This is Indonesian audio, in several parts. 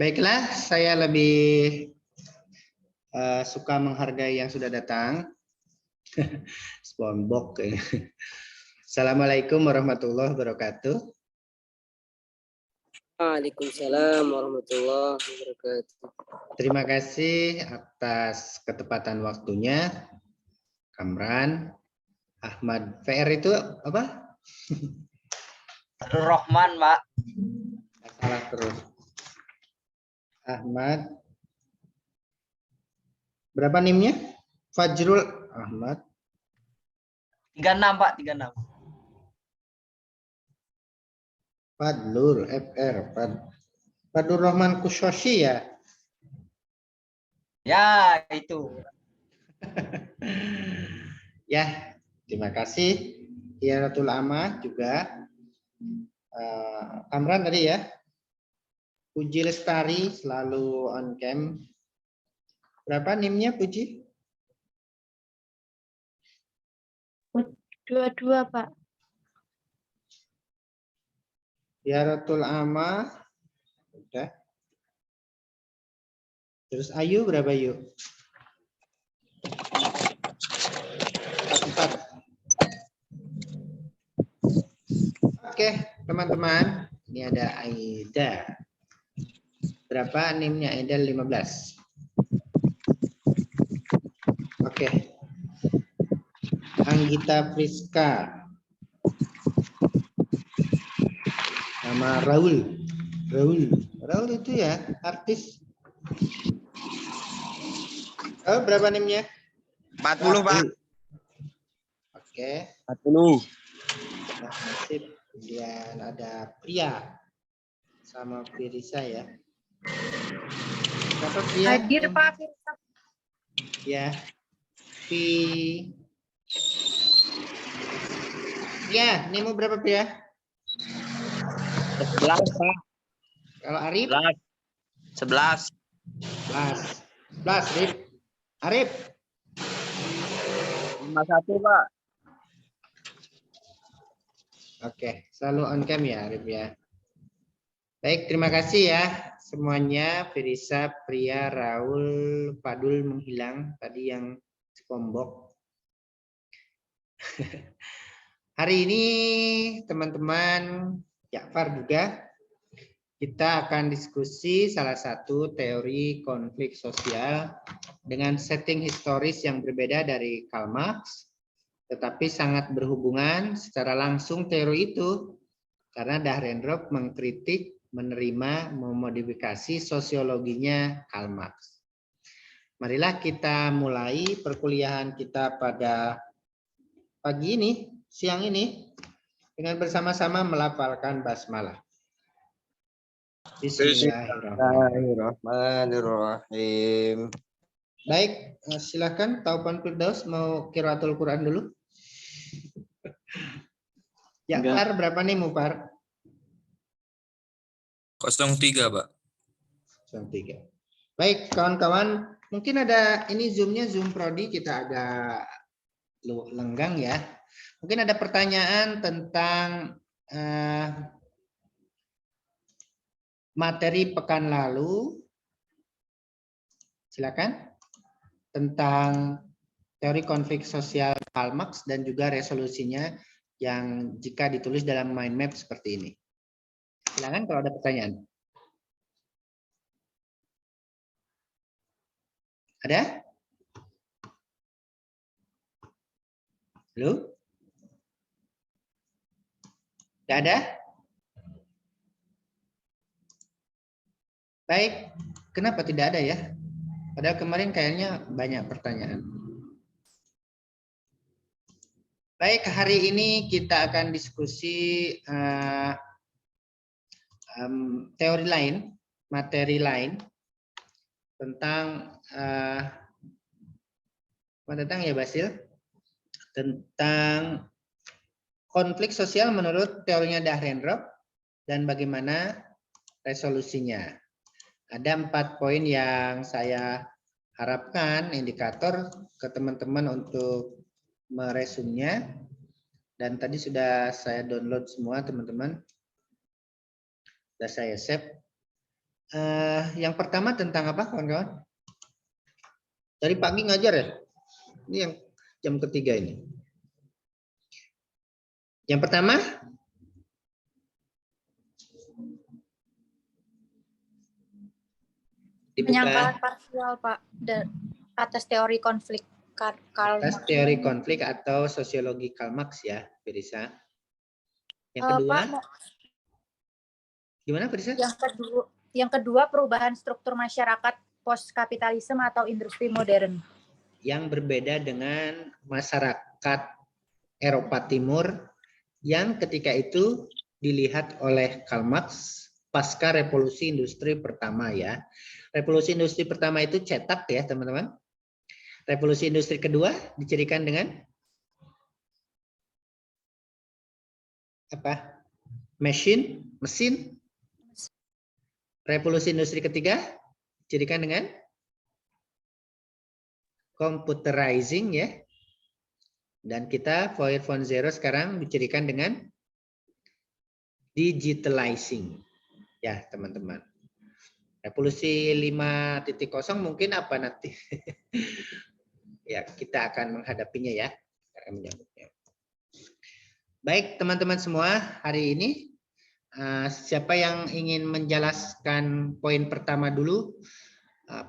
Baiklah, saya lebih suka menghargai yang sudah datang. SpongeBob. Assalamualaikum warahmatullahi wabarakatuh. Waalaikumsalam warahmatullahi wabarakatuh. Terima kasih atas ketepatan waktunya, Kamran. Ahmad VR itu apa? Rahman, Pak. Salah terus. Ahmad. Berapa NIM-nya? Fajrul Ahmad. 36, Pak, 36. Fadlur FR. Fadlur Rahman Kushoshi ya? Ya, itu. Ya, terima kasih. Hiaratul Amah juga. Kamran tadi ya. Puji Lestari selalu on cam. Berapa NIM-nya Puji? 22, Pak. Hiaratul Amah. Udah. Terus Ayu berapa Ayu? 44. Oke, teman-teman. Ini ada Aida. Berapa NIM-nya Aida? 15. Oke. Anggita Friska. Nama Raul. Raul itu ya artis. Oh, berapa NIM-nya? 40, Pak. Oke. 40. Nah, nasib. Kemudian ada Pria sama Firisa ya. Berapa Pria? Hadir, Pak. Ya. Ya, NIM berapa Pria? 11, Pak. Kalau Arif? 11. 11, Arif. Arif? 51, Pak. Oke, selalu on cam ya Arif ya. Baik, terima kasih ya semuanya. Firisa, Pria, Raul, Padul menghilang tadi yang SpongeBob. Hari ini teman-teman Ja'far juga kita akan diskusi salah satu teori konflik sosial dengan setting historis yang berbeda dari Karl Marx, tetapi sangat berhubungan secara langsung teori itu karena Dahrendorf mengkritik, menerima, memodifikasi sosiologinya Karl Marx. Marilah kita mulai perkuliahan kita pada pagi ini, siang ini, dengan bersama-sama melafalkan basmalah. Bismillahirrahmanirrahim. Baik, silakan Taufan Firdaus mau qiraatul Quran dulu. Ya, Par, berapa nih Mupar? 03, Pak. 03. Baik, kawan-kawan, mungkin ada ini Zoom-nya Zoom Prodi kita agak lenggang ya. Mungkin ada pertanyaan tentang materi pekan lalu. Silakan. Tentang teori konflik sosial Karl Marx dan juga resolusinya yang jika ditulis dalam mind map seperti ini. Silakan kalau ada pertanyaan. Ada? Halo? Tidak ada? Baik, kenapa tidak ada ya? Padahal kemarin kayaknya banyak pertanyaan. Baik, hari ini kita akan diskusi teori lain, materi lain tentang apa tentang ya Basil? Tentang konflik sosial menurut teorinya Dahrendorf dan bagaimana resolusinya. Ada 4 poin yang saya harapkan indikator ke teman-teman untuk meresumnya. Dan tadi sudah saya download semua teman-teman. Sudah saya save. Yang pertama tentang apa, kawan-kawan? Dari pagi ngajar ya? Ini yang jam ketiga ini. Yang pertama, Penyangkalan dibuka parsial, Pak, atas teori konflik Karl atas Marx. teori konflik atau sosiologi Karl Marx ya, Firisa. Yang kedua, Pak, gimana Firisa? yang kedua perubahan struktur masyarakat post kapitalisme atau industri modern. Yang berbeda dengan masyarakat Eropa Timur yang ketika itu dilihat oleh Karl Marx pasca revolusi industri pertama ya. Revolusi industri pertama itu cetak ya teman-teman. Revolusi industri kedua dicirikan dengan apa? Mesin. Revolusi industri ketiga dicirikan dengan computerizing ya. Dan kita 4.0 sekarang dicirikan dengan digitalizing. Ya, teman-teman. Revolusi 5.0 mungkin apa nanti? Ya, kita akan menghadapinya ya. Kita akan menyambutnya. Baik, teman-teman semua, hari ini siapa yang ingin menjelaskan poin pertama dulu?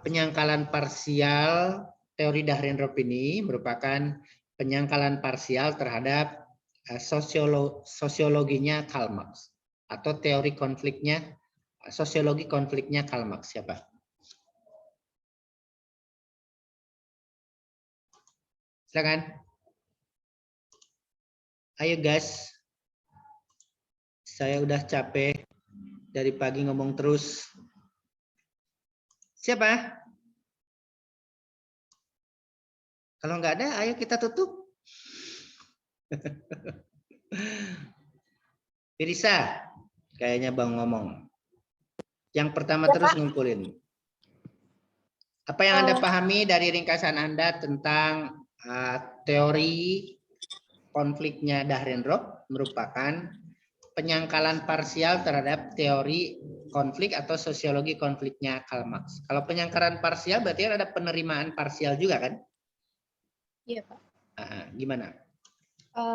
Penyangkalan parsial teori Dahrendorf ini merupakan penyangkalan parsial terhadap sosiologinya Karl Marx atau teori konfliknya, sosiologi konfliknya Karl Marx. Siapa? Silakan. Ayo guys. Saya udah capek dari pagi ngomong terus. Siapa? Kalau nggak ada, ayo kita tutup. Firisa, kayaknya Bang ngomong. Yang pertama Ya, terus Pak. ngumpulin. Apa yang Anda pahami dari ringkasan Anda tentang teori konfliknya Dahrendorf merupakan penyangkalan parsial terhadap teori konflik atau sosiologi konfliknya Karl Marx. Kalau penyangkalan parsial berarti ada penerimaan parsial juga kan? Iya, Pak. Gimana?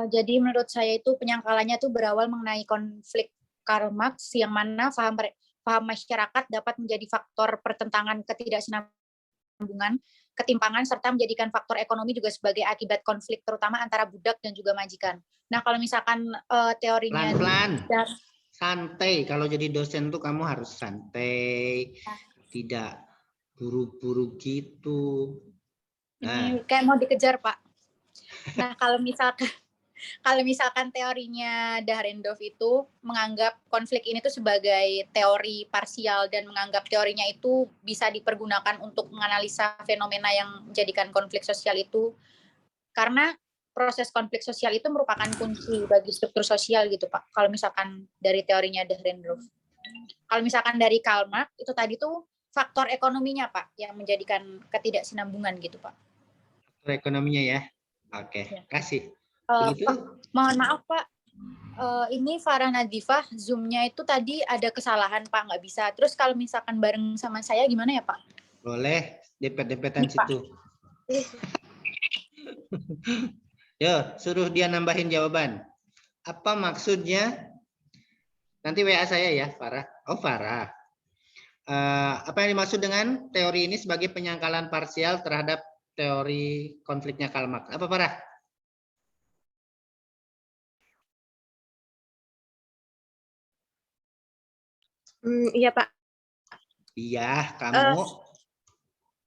Jadi menurut saya itu penyangkalannya itu berawal mengenai konflik Karl Marx yang mana paham masyarakat dapat menjadi faktor pertentangan ketidaksinambungan, ketimpangan, serta menjadikan faktor ekonomi juga sebagai akibat konflik terutama antara budak dan juga majikan. Nah, kalau misalkan teorinya pelan-pelan, santai. Kalau jadi dosen tuh kamu harus santai, tidak buru-buru gitu. Ini kayak mau dikejar, Pak. Nah, kalau misalkan teorinya Dahrendorf itu menganggap konflik ini tuh sebagai teori parsial dan menganggap teorinya itu bisa dipergunakan untuk menganalisa fenomena yang menjadikan konflik sosial itu, karena proses konflik sosial itu merupakan kunci bagi struktur sosial gitu, Pak. Kalau misalkan dari teorinya Dahrendorf. Kalau misalkan dari Karl Marx itu tadi tuh faktor ekonominya, Pak, yang menjadikan ketidaksinambungan gitu, Pak. Faktor ekonominya ya. Oke, ya. Kasih. Pak, mohon maaf Pak, ini Farah Nadifah, Zoom-nya itu tadi ada kesalahan Pak, nggak bisa. Terus kalau misalkan bareng sama saya gimana ya Pak? Boleh, depet-depetan situ. Yo, suruh dia nambahin jawaban. Apa maksudnya? Nanti WA saya ya, Farah. Oh, Farah. Apa yang dimaksud dengan teori ini sebagai penyangkalan parsial terhadap teori konfliknya Karl Marx? Apa, Farah? Iya Pak. Iya, kamu.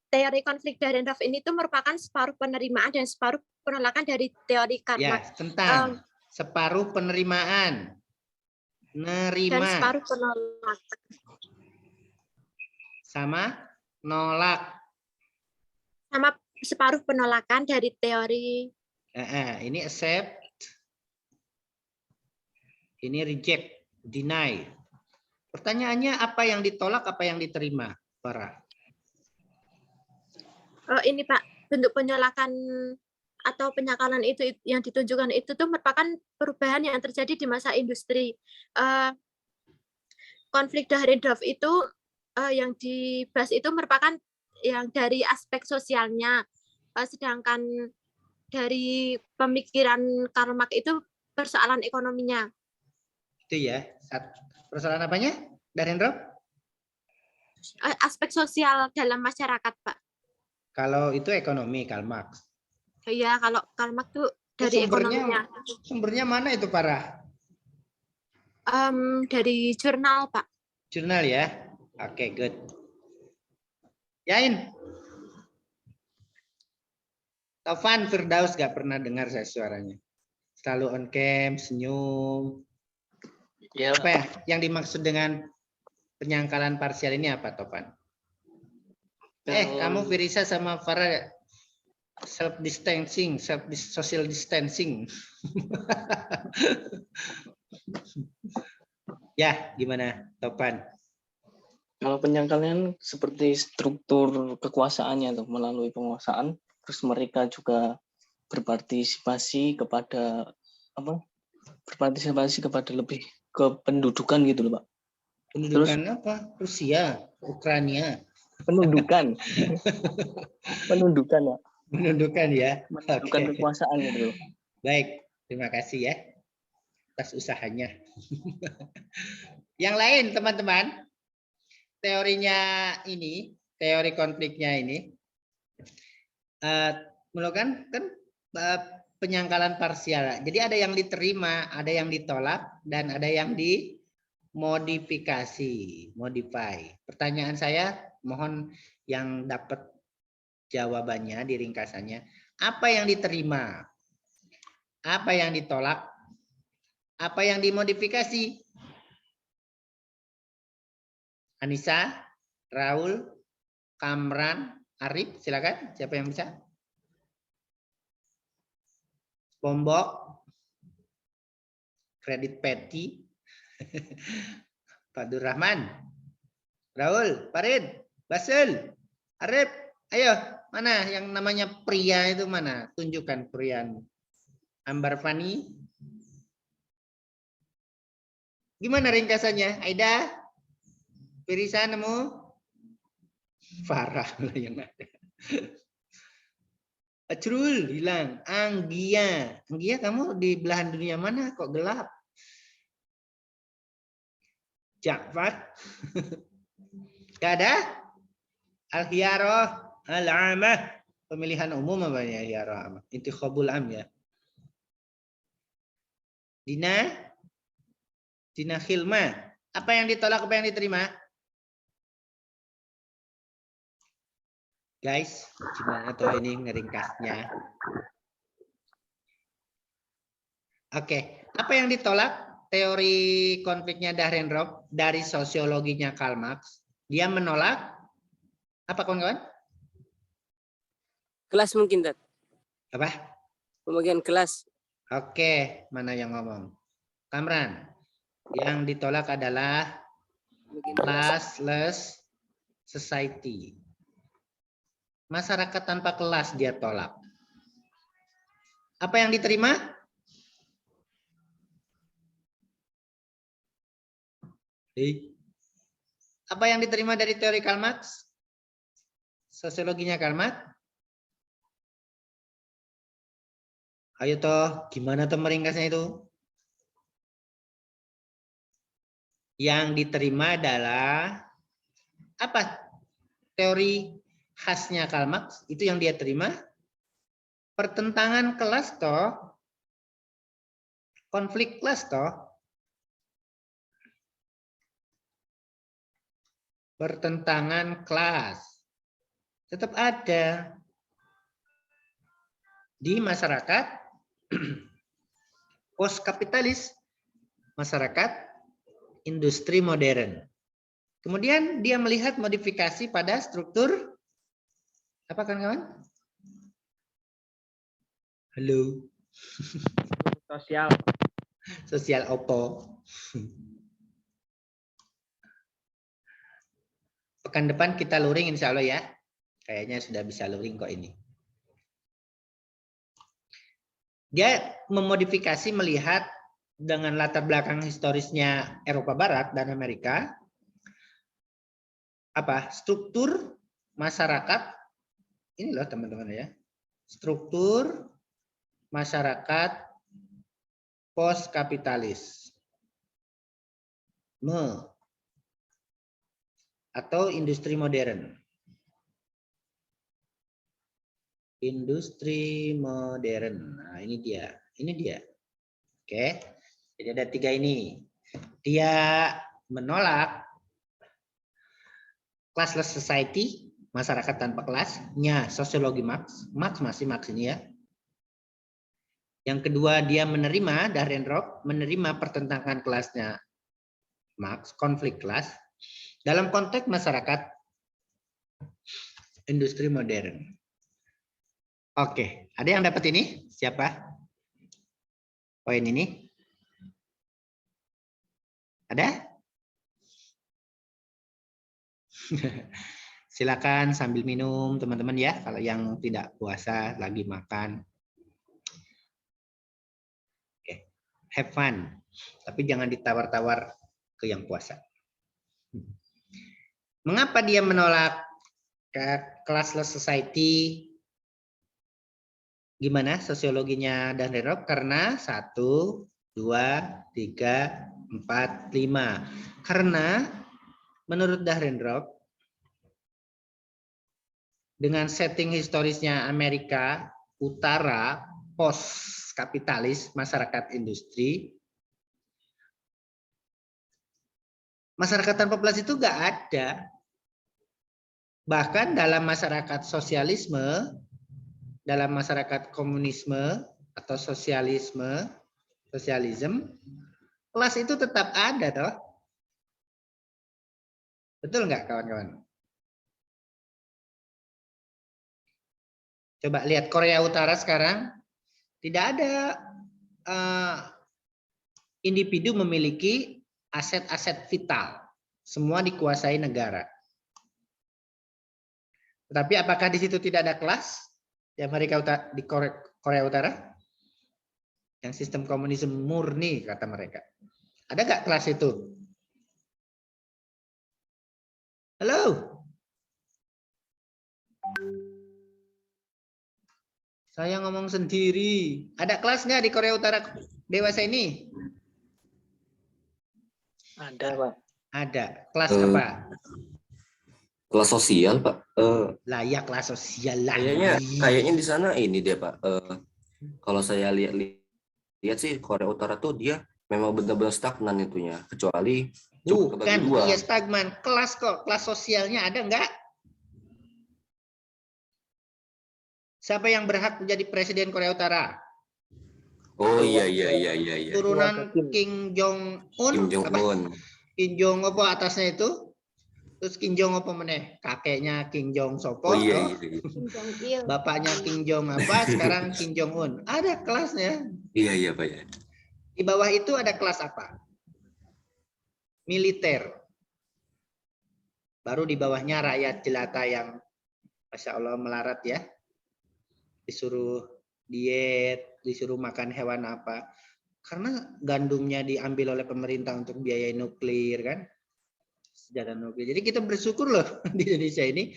Teori konflik Dahrendorf ini tuh merupakan separuh penerimaan dan separuh penolakan dari teori Karl Marx. Ya, tentang separuh penerimaan. Nerima. Dan separuh penolakan. Sama nolak. Sama separuh penolakan dari teori. Ini accept. Ini reject, deny. Pertanyaannya apa yang ditolak, apa yang diterima, Farah? Ini Pak, bentuk penolakan atau penyangkalan itu yang ditunjukkan itu tuh merupakan perubahan yang terjadi di masa industri. Konflik Dahrendorf itu yang dibahas itu merupakan yang dari aspek sosialnya, sedangkan dari pemikiran Karl Marx itu persoalan ekonominya. Itu ya. Persoalan apanya? Darendro? Aspek sosial dalam masyarakat, Pak. Kalau itu ekonomi, Karl Marx. Ya, kalau Karl Marx itu dari ekonominya. Sumbernya mana itu, Farah? Dari jurnal, Pak. Jurnal ya. Oke, good. Yain. Taufan Firdaus gak pernah dengar saya suaranya. Selalu on cam, senyum. Ya, Apa ya? Yang dimaksud dengan penyangkalan parsial ini apa, Taufan? Kamu Firisa sama Farah self distancing, social distancing. Ya, gimana, Taufan? Kalau penyangkalan seperti struktur kekuasaannya tuh melalui penguasaan, terus mereka juga berpartisipasi kepada lebih ke pendudukan gitu loh, Pak. Pendudukan apa? Rusia, Ukraina. Penundukan. Penundukan, Pak. Menundukan ya. Menundukan kekuasaan gitu loh. Baik, terima kasih ya atas usahanya. Yang lain teman-teman, teorinya ini, teori konfliknya ini, kan penyangkalan parsial. Jadi ada yang diterima, ada yang ditolak, dan ada yang dimodifikasi, modify. Pertanyaan saya, mohon yang dapat jawabannya di ringkasannya. Apa yang diterima? Apa yang ditolak? Apa yang dimodifikasi? Anissa, Raul, Kamran, Arif, silakan. Siapa yang bisa? Bombok, Kredit Peti, Pak Durrahman, Raul, Farid, Basul, Arif, ayo, mana yang namanya pria itu mana? Tunjukkan pria. Ambar Fani. Gimana ringkasannya? Aida? Firisa nemu? Farah yang ada. Acrul hilang. Anggia. Anggia kamu di belahan dunia mana? Kok gelap? Ja'far. Gak ada? Al-Hiyaroh. Al-Amah. Pemilihan umum apa ya? Hiyaroh. Intikhabul am ya. Dina. Dina Khilma. Apa yang ditolak, apa yang diterima? Guys, gimana tuh ini ngeringkasnya? Oke, apa yang ditolak? Teori konfliknya Dahrendorf dari sosiologinya Karl Marx. Dia menolak apa, kawan-kawan? Kelas mungkin, Tat. Apa? Pembagian kelas. Oke, mana yang ngomong? Kamran. Yang ditolak adalah classless society. Masyarakat tanpa kelas dia tolak. Apa yang diterima? Apa yang diterima dari teori Karl Marx? Sosiologinya Karl Marx? Ayo toh, gimana toh meringkasnya itu? Yang diterima adalah apa? Teori khasnya Karl Marx itu yang dia terima. Pertentangan kelas toh, konflik kelas toh. Pertentangan kelas tetap ada di masyarakat post kapitalis, masyarakat industri modern. Kemudian dia melihat modifikasi pada struktur apa, kawan-kawan? Halo. Sosial. Sosial opo. Pekan depan kita luring insya Allah ya. Kayaknya sudah bisa luring kok ini. Dia memodifikasi melihat dengan latar belakang historisnya Eropa Barat dan Amerika. apa? Struktur masyarakat. Ini loh teman-teman ya. Struktur masyarakat post kapitalis. Atau industri modern. Industri modern. Nah, ini dia. Ini dia. Oke. Jadi ada 3 ini. Dia menolak classless society, masyarakat tanpa kelasnya, sosiologi Marx. Marx masih Marx ini ya. Yang kedua, dia menerima Dahrendorf, menerima pertentangan kelasnya Marx, konflik kelas dalam konteks masyarakat industri modern. Oke, ada yang dapat ini? Siapa? Poin ini? Ada? Silakan sambil minum teman-teman ya, kalau yang tidak puasa lagi makan. Oke, have fun. Tapi jangan ditawar-tawar ke yang puasa. Mengapa dia menolak classless society? Gimana sosiologinya Dahrendorf? Karena 1, 2, 3, 4, 5. Karena menurut Dahrendorf, dengan setting historisnya Amerika Utara post kapitalis, masyarakat industri, masyarakat tanpa kelas itu nggak ada. Bahkan dalam masyarakat sosialisme, dalam masyarakat komunisme atau sosialism, kelas itu tetap ada toh. Betul nggak kawan-kawan? Coba lihat Korea Utara sekarang, tidak ada individu memiliki aset-aset vital. Semua dikuasai negara. Tetapi apakah di situ tidak ada kelas? Di Amerika Utara, di Korea Utara? Yang sistem komunisme murni kata mereka. Ada nggak kelas itu? Halo? Saya ngomong sendiri. Ada kelas nggak di Korea Utara dewasa ini? Ada, Pak. Ada. Kelas apa? Kelas sosial, Pak. Lah ya kelas sosial lah. Kayaknya di sana ini dia, Pak. Kalau saya lihat sih Korea Utara tuh dia memang benar-benar stagnan itunya, kecuali cuma kebagi Bukan, dua. iya stagnan. Kelas kok, kelas sosialnya ada nggak? Siapa yang berhak menjadi presiden Korea Utara? Oh iya. Turunan Kim Jong Un. Kim Jong Un. Kim Jong apa atasnya itu? Terus Kim Jong apa meneh? Kakeknya Kim Jong Sopo. Oh iya. Bapaknya Kim Jong apa? Sekarang Kim Jong Un. Ada kelasnya. Iya Pak ya. Di bawah itu ada kelas apa? Militer. Baru di bawahnya rakyat jelata yang Masya Allah melarat ya. Disuruh diet, disuruh makan hewan apa. Karena gandumnya diambil oleh pemerintah untuk biaya nuklir kan. Senjata nuklir. Jadi kita bersyukur loh di Indonesia ini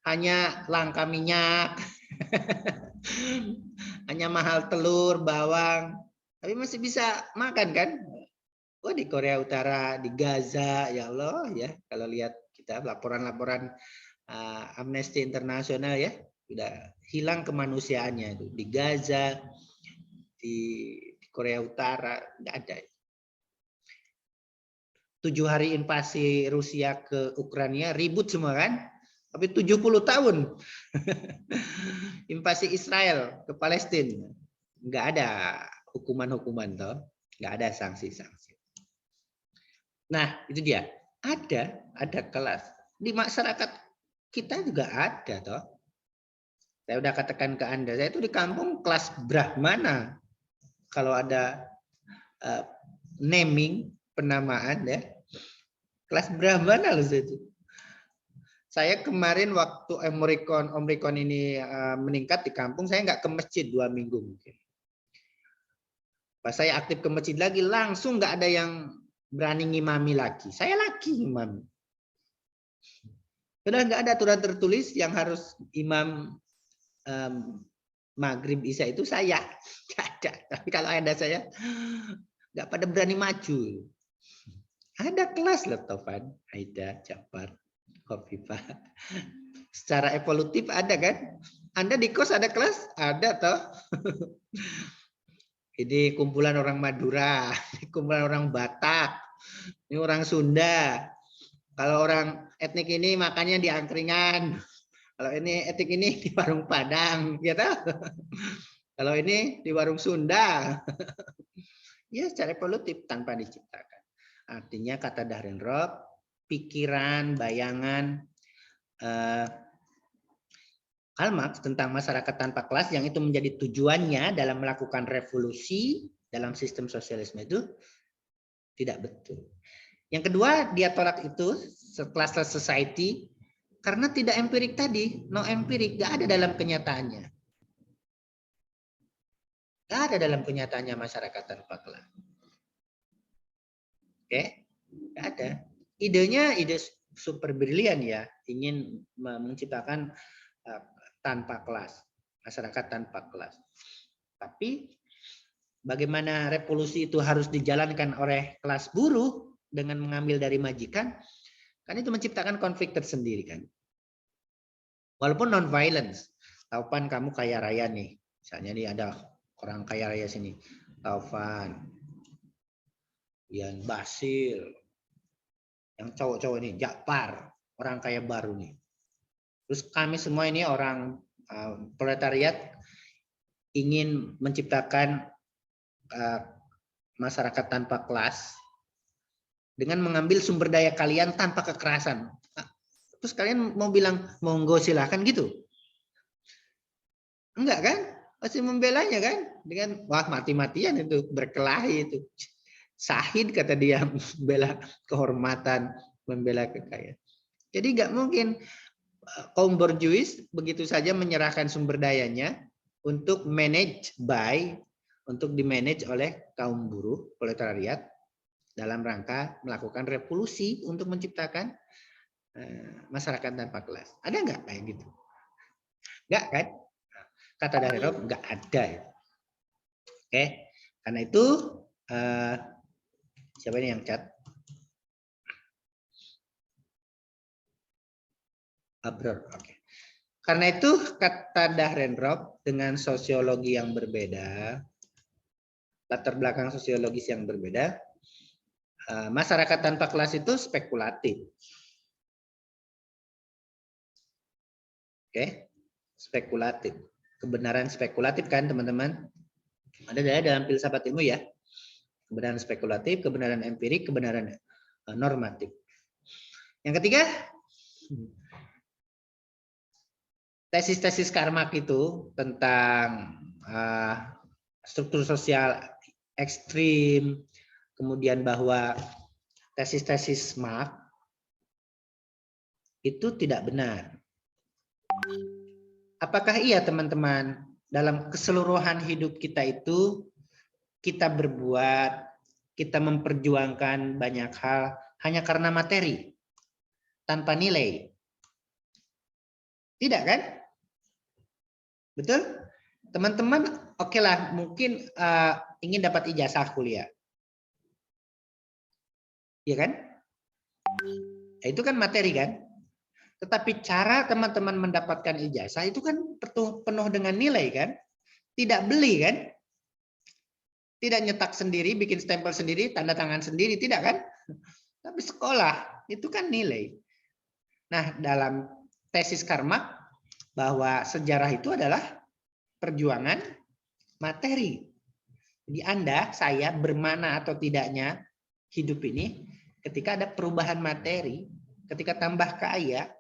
hanya langka minyak. Hanya mahal telur, bawang. Tapi masih bisa makan kan? Wah di Korea Utara, di Gaza, ya Allah ya. Kalau lihat kita laporan-laporan Amnesty Internasional ya. Sudah hilang kemanusiaannya itu di Gaza, di Korea Utara nggak ada. 7 hari invasi Rusia ke Ukraina ribut semua kan? Tapi 70 tahun invasi Israel ke Palestina nggak ada hukuman-hukuman toh, nggak ada sanksi-sanksi. Nah itu dia ada kelas di masyarakat kita juga ada toh. Saya udah katakan ke Anda, saya itu di kampung kelas Brahmana. Kalau ada naming, penamaan ya. Kelas Brahmana loh itu. Saya kemarin waktu Omikron ini meningkat di kampung, saya nggak ke masjid 2 minggu mungkin. Pas saya aktif ke masjid lagi, langsung nggak ada yang berani ngimami lagi. Saya lagi ngimami. Sudah nggak ada aturan tertulis yang harus imam maghrib isya itu saya. Nggak ada. Tapi kalau ada saya nggak pada berani maju. Ada kelas loh Tovan, Aida, Jafar, Khofifah. Secara evolutif ada kan? Anda di kos ada kelas? Ada toh. Ini kumpulan orang Madura, ini kumpulan orang Batak, ini orang Sunda. Kalau orang etnik ini makannya di angkringan. Kalau ini etnik ini di warung Padang, ya tahu. Kalau ini di warung Sunda. Ya secara evolutif tanpa diciptakan. Artinya kata Dahrendorf, pikiran, bayangan Karl Marx tentang masyarakat tanpa kelas yang itu menjadi tujuannya dalam melakukan revolusi dalam sistem sosialisme itu tidak betul. Yang kedua, dia tolak itu classless society karena tidak empirik tadi, no empirik, nggak ada dalam kenyataannya. Nggak ada dalam kenyataannya masyarakat tanpa kelas. Oke, nggak ada. Idenya ide super brilian ya, ingin menciptakan tanpa kelas, masyarakat tanpa kelas. Tapi bagaimana revolusi itu harus dijalankan oleh kelas buruh dengan mengambil dari majikan, kan itu menciptakan konflik tersendiri kan. Walaupun non-violence, Taufan kamu kaya raya nih, misalnya nih ada orang kaya raya sini, Taufan, Ian Basil, yang cowok-cowok ini, Jakpar, orang kaya baru nih. Terus kami semua ini orang proletariat ingin menciptakan masyarakat tanpa kelas dengan mengambil sumber daya kalian tanpa kekerasan. Terus kalian mau bilang monggo silahkan gitu? Enggak kan? Pasti membelanya kan? Dengan wah mati-matian itu, berkelahi itu. Syahid kata dia, membela kehormatan, membela kekayaan. Jadi nggak mungkin kaum borjuis begitu saja menyerahkan sumber dayanya untuk untuk dimanage oleh kaum buruh proletariat dalam rangka melakukan revolusi untuk menciptakan masyarakat tanpa kelas. Ada nggak kayak gitu? Nggak kan? Kata Dahrendorf nggak ada. Oke, karena itu siapa ini yang chat? Abror. Oke. Karena itu kata Dahrendorf dengan sosiologi yang berbeda, latar belakang sosiologis yang berbeda, masyarakat tanpa kelas itu spekulatif. Oke, spekulatif. Kebenaran spekulatif kan teman-teman? Ada dalam filsafat ilmu ya. Kebenaran spekulatif, kebenaran empirik, kebenaran normatif. Yang ketiga, tesis-tesis Karl Marx itu tentang struktur sosial ekstrim, kemudian bahwa tesis-tesis Marx itu tidak benar. Apakah iya teman-teman, dalam keseluruhan hidup kita itu kita berbuat, kita memperjuangkan banyak hal hanya karena materi, tanpa nilai? Tidak kan? Betul? Teman-teman, oke lah, mungkin ingin dapat ijazah kuliah. Iya kan? Itu kan materi kan? Tetapi cara teman-teman mendapatkan ijazah itu kan penuh dengan nilai kan? Tidak beli kan? Tidak nyetak sendiri, bikin stempel sendiri, tanda tangan sendiri, tidak kan? Tapi sekolah, itu kan nilai. Nah, dalam tesis Karl Marx bahwa sejarah itu adalah perjuangan materi. Jadi Anda, saya bermana atau tidaknya hidup ini ketika ada perubahan materi, ketika tambah kaya,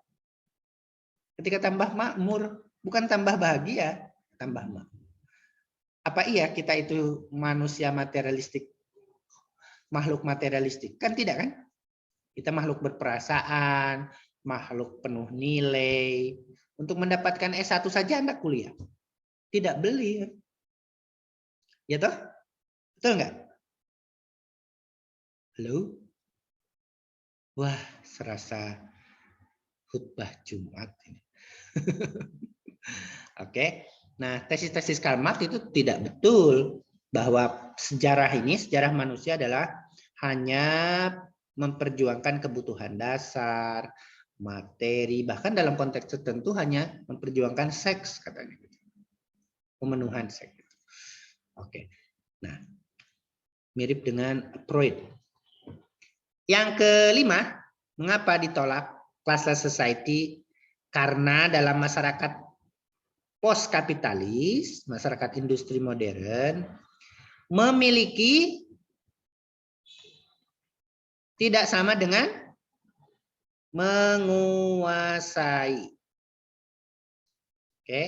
ketika tambah makmur, bukan tambah bahagia, tambah makmur. Apa iya kita itu manusia materialistik, makhluk materialistik? Kan tidak kan? Kita makhluk berperasaan, makhluk penuh nilai. Untuk mendapatkan S1 saja Anda kuliah. Tidak beli. Ya toh? Betul nggak? Halo? Wah, serasa khutbah Jumat ini. Oke. Nah, tesis-tesis Karl Marx itu tidak betul bahwa sejarah ini, sejarah manusia adalah hanya memperjuangkan kebutuhan dasar, materi, bahkan dalam konteks tertentu hanya memperjuangkan seks katanya. Pemenuhan seks. Oke. Nah, mirip dengan Freud. Yang kelima, mengapa ditolak classless society? Karena dalam masyarakat post kapitalis, masyarakat industri modern memiliki tidak sama dengan menguasai. Oke.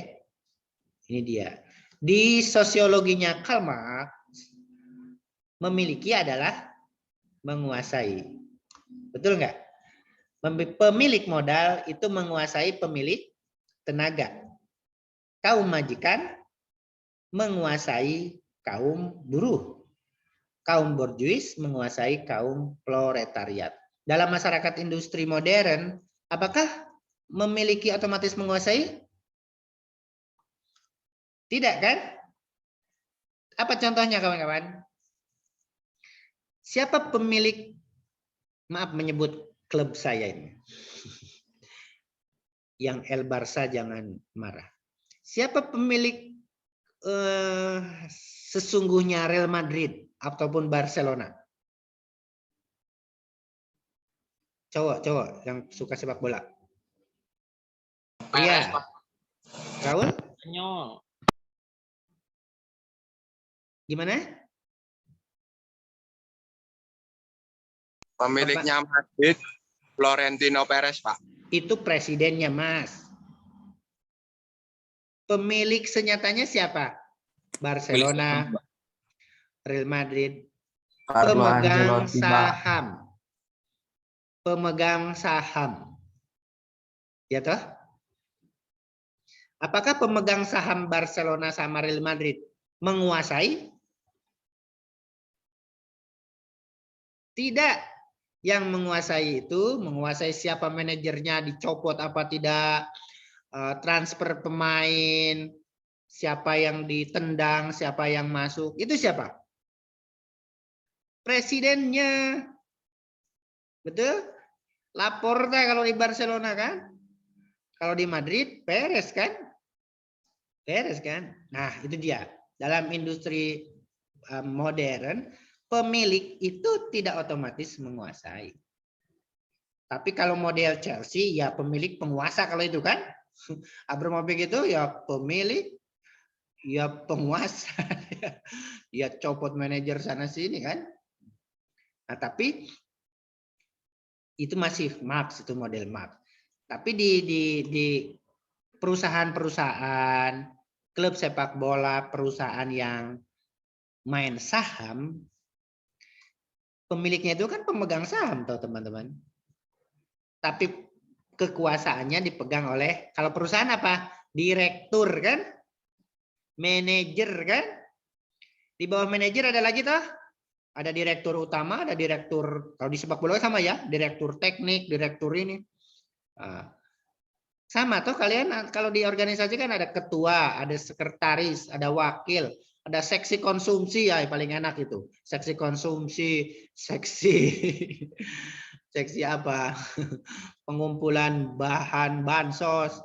Ini dia. Di sosiologinya Karl Marx, memiliki adalah menguasai. Betul nggak? Pemilik modal itu menguasai pemilik tenaga. Kaum majikan menguasai kaum buruh. Kaum borjuis menguasai kaum proletariat. Dalam masyarakat industri modern, apakah memiliki otomatis menguasai? Tidak kan? Apa contohnya kawan-kawan? Siapa pemilik, maaf menyebut klub saya ini. Yang El Barca jangan marah. Siapa pemilik sesungguhnya Real Madrid ataupun Barcelona? Cowok yang suka sepak bola. Iya. Raul? Gimana? Pemiliknya Madrid, Florentino Perez, Pak. Itu presidennya, Mas. Pemilik senyatanya siapa? Barcelona, Real Madrid. Pemegang saham. Pemegang saham. Ya toh? Apakah pemegang saham Barcelona sama Real Madrid menguasai? Tidak. Yang menguasai itu menguasai siapa manajernya, dicopot apa tidak, transfer pemain, siapa yang ditendang, siapa yang masuk, itu siapa? Presidennya. Betul? Laporta kalau di Barcelona kan? Kalau di Madrid, Perez kan? Perez kan? Nah, itu dia. Dalam industri modern, pemilik itu tidak otomatis menguasai. Tapi kalau model Chelsea, ya pemilik penguasa kalau itu kan? Abramovich itu ya pemilik, ya penguasa. Ya copot manajer sana sini kan? Nah, tapi itu masih Marx, itu model Marx. Tapi di perusahaan-perusahaan, klub sepak bola, perusahaan yang main saham, pemiliknya itu kan pemegang saham, tahu teman-teman. Tapi kekuasaannya dipegang oleh, kalau perusahaan apa? Direktur kan? Manajer kan? Di bawah manajer ada lagi toh? Ada direktur utama, ada direktur, kalau di sepak bola sama ya, direktur teknik, direktur ini. Nah, sama toh kalian kalau di organisasi kan ada ketua, ada sekretaris, ada wakil, ada seksi konsumsi ya paling enak itu. Seksi konsumsi, seksi apa? Pengumpulan bahan bansos,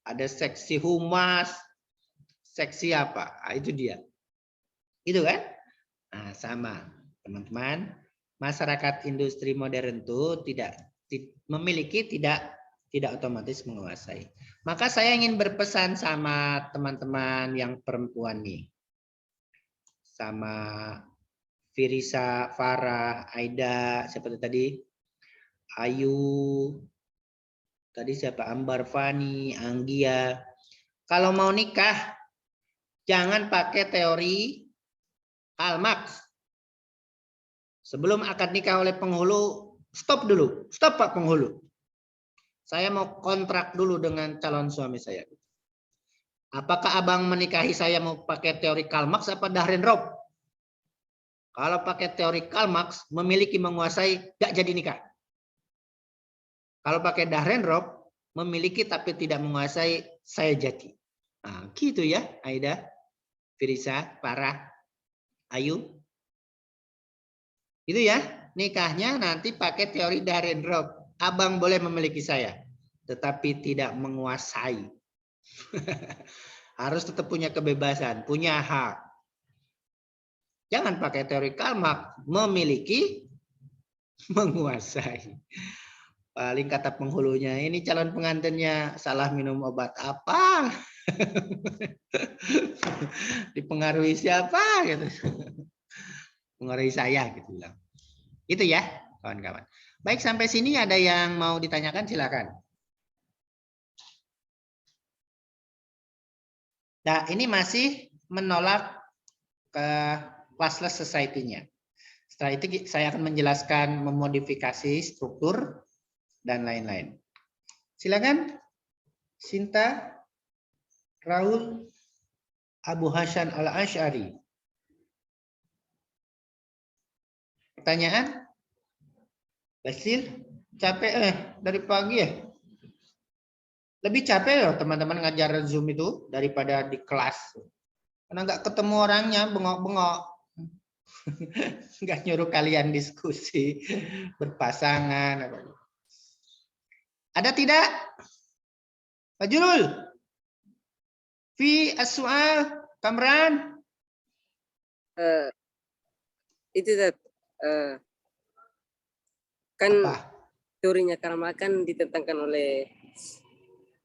ada seksi humas, seksi apa? Nah, itu dia. Itu kan? Nah, sama, teman-teman. Masyarakat industri modern itu tidak memiliki tidak otomatis menguasai. Maka saya ingin berpesan sama teman-teman yang perempuan nih. Sama Firisa, Farah, Aida, siapa tadi? Ayu, tadi siapa? Ambar Fani, Anggia. Kalau mau nikah, jangan pakai teori Karl Marx. Sebelum akad nikah oleh penghulu, stop dulu. Stop Pak penghulu. Saya mau kontrak dulu dengan calon suami saya. Apakah abang menikahi saya mau pakai teori Karl Marx apa Dahrendorf? Kalau pakai teori Karl Marx, memiliki menguasai, gak jadi nikah. Kalau pakai Dahrendorf, memiliki tapi tidak menguasai, saya jadi. Nah, gitu ya, Aida, Firisa, Farah, Ayu. Itu ya, nikahnya nanti pakai teori Dahrendorf. Abang boleh memiliki saya, tetapi tidak menguasai. Harus tetap punya kebebasan, punya hak. Jangan pakai teori Karl Marx, memiliki, menguasai. Paling kata penghulunya, ini calon pengantinnya salah minum obat apa? Dipengaruhi siapa? Gitu. Pengaruhi saya, gitu bilang. Itu ya, kawan-kawan. Baik, sampai sini ada yang mau ditanyakan, silakan. Nah, ini masih menolak ke classless society-nya. Setelah itu saya akan menjelaskan memodifikasi struktur dan lain-lain. Silakan, Sinta, Raul, Abu Hasan Al-Asy'ari. Pertanyaan? Basil, capek dari pagi ya? Lebih capek loh teman-teman ngajar Zoom itu daripada di kelas. Karena nggak ketemu orangnya, bengok-bengok. Nggak nyuruh kalian diskusi berpasangan. Ada tidak? Pak Jurul? Fi as-su'al, Kamran? Itu Tat, kan Apa? teorinya Karl Marx kan ditentangkan oleh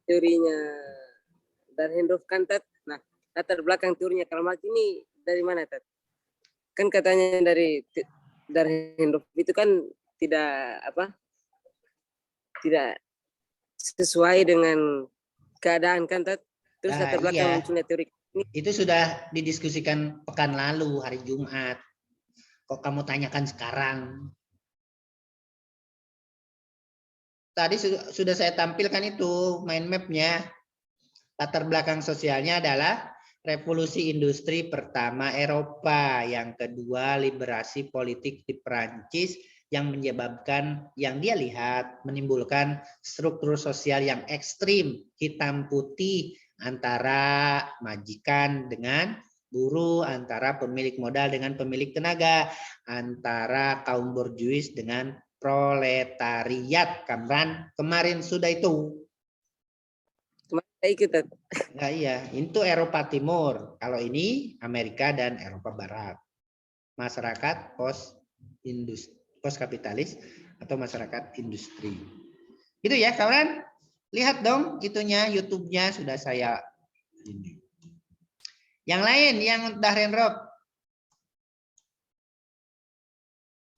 teorinya Dahrendorf kan Tat. Nah, latar belakang teorinya Karl Marx ini dari mana Tat? Kan katanya dari Dahrendorf itu kan tidak sesuai dengan keadaan kan Tat. Terus Nah, latar belakang iya. munculnya teori ini. Itu sudah didiskusikan pekan lalu, hari Jumat. Kok kamu tanyakan sekarang? Tadi sudah saya tampilkan itu mind map-nya. Latar belakang sosialnya adalah revolusi industri pertama Eropa, yang kedua liberasi politik di Perancis, yang menyebabkan, yang dia lihat menimbulkan struktur sosial yang ekstrim, hitam putih, antara majikan dengan buruh, antara pemilik modal dengan pemilik tenaga, antara kaum borjuis dengan proletariat. Kamran, kemarin sudah itu. Ikut Tat. Nah, iya, itu Eropa Timur. Kalau ini Amerika dan Eropa Barat. Masyarakat post kapitalis atau masyarakat industri. Itu ya, kawan. Lihat dong itunya, YouTube-nya sudah saya ini. Yang lain yang Dahrendorf.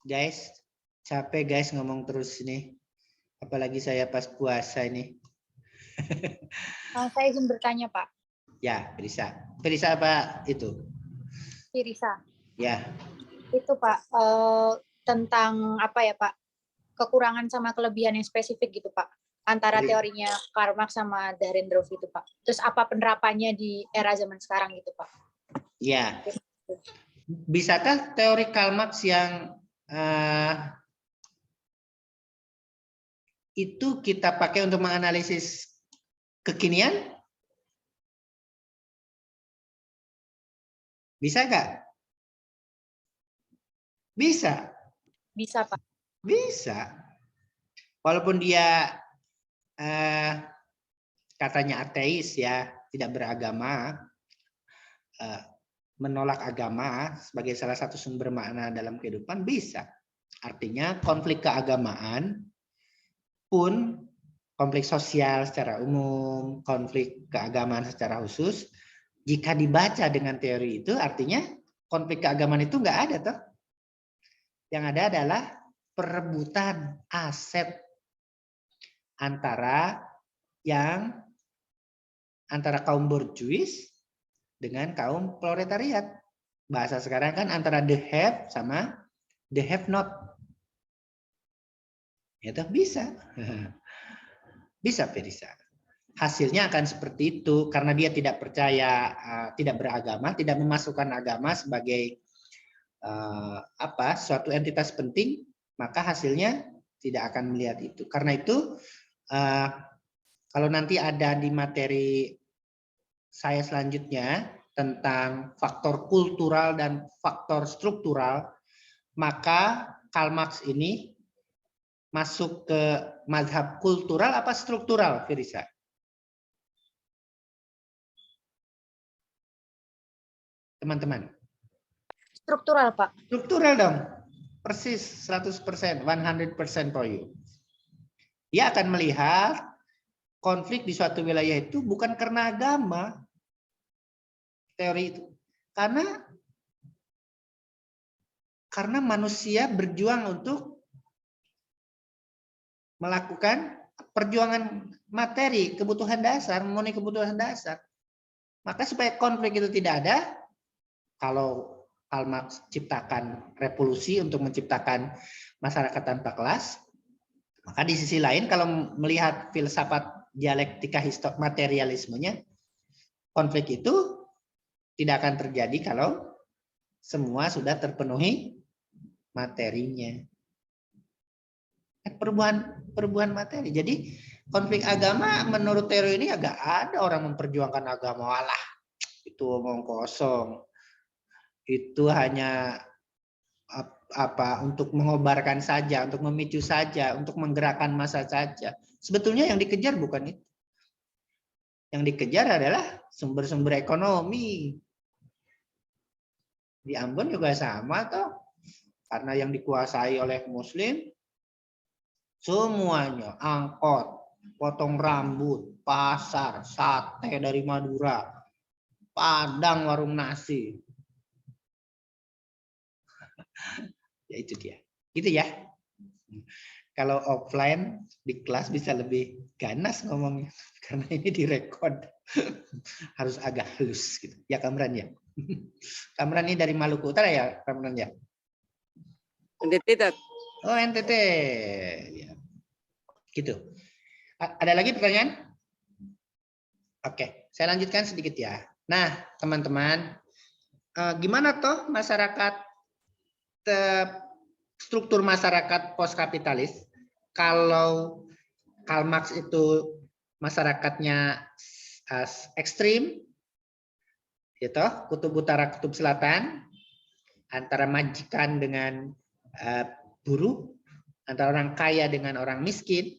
Guys, capek guys ngomong terus ini. Apalagi saya pas puasa ini. Saya izin bertanya, Pak. Ya, Firisa. Firisa apa itu? Firisa. Ya. Itu Pak, tentang apa ya Pak? Kekurangan sama kelebihan yang spesifik gitu Pak. Antara teorinya Karl Marx sama Dahrendorf itu Pak. Terus apa penerapannya di era zaman sekarang gitu Pak? Ya. Bisakah teori Karl Marx yang itu kita pakai untuk menganalisis kekinian? Bisa nggak? Bisa. Bisa Pak. Bisa. Walaupun dia katanya ateis ya, tidak beragama, menolak agama sebagai salah satu sumber makna dalam kehidupan, bisa. Artinya konflik keagamaan pun, konflik sosial secara umum, konflik keagamaan secara khusus, jika dibaca dengan teori itu artinya konflik keagamaan itu nggak ada toh. Yang ada adalah perebutan aset antara kaum borjuis dengan kaum proletariat. Bahasa sekarang kan antara the have sama the have not. Itu bisa. Bisa, Firisa. Hasilnya akan seperti itu karena dia tidak percaya, tidak beragama, tidak memasukkan agama sebagai suatu entitas penting, maka hasilnya tidak akan melihat itu. Karena itu Kalau nanti ada di materi saya selanjutnya tentang faktor kultural dan faktor struktural, maka Karl Marx ini masuk ke mazhab kultural apa struktural, Firisa? Teman-teman. Struktural, Pak. Struktural dong. Persis 100%, 100% for you. Dia akan melihat konflik di suatu wilayah itu bukan karena agama. Teori itu. Karena manusia berjuang untuk melakukan perjuangan materi, kebutuhan dasar, memenuhi kebutuhan dasar. Maka supaya konflik itu tidak ada, kalau Karl Marx ciptakan revolusi untuk menciptakan masyarakat tanpa kelas, maka di sisi lain kalau melihat filsafat dialektika materialismenya, konflik itu tidak akan terjadi kalau semua sudah terpenuhi materinya. Perubahan materi. Jadi konflik agama menurut teori ini agak ada orang memperjuangkan agama. Walah, itu omong kosong. Itu hanya untuk mengobarkan saja, untuk memicu saja, untuk menggerakkan massa saja. Sebetulnya yang dikejar bukan itu. Yang dikejar adalah sumber-sumber ekonomi. Di Ambon juga sama toh. Karena yang dikuasai oleh Muslim semuanya, angkot, potong rambut, pasar, sate dari Madura, Padang, warung nasi. Ya itu dia. Gitu ya. Kalau offline di kelas bisa lebih ganas ngomongnya karena ini direkod. Harus agak halus gitu. Ya Kamran ya. Kamran ini dari Maluku Utara ya, Kamran ya. NTT, Tat. Oh, NTT. Ya. Gitu. Ada lagi pertanyaan? Oke, saya lanjutkan sedikit ya. Nah, teman-teman, gimana toh masyarakat, struktur masyarakat post kapitalis? Kalau Karl Marx itu masyarakatnya ekstrim, gitu, kutub utara, kutub selatan, antara majikan dengan buruh, antara orang kaya dengan orang miskin.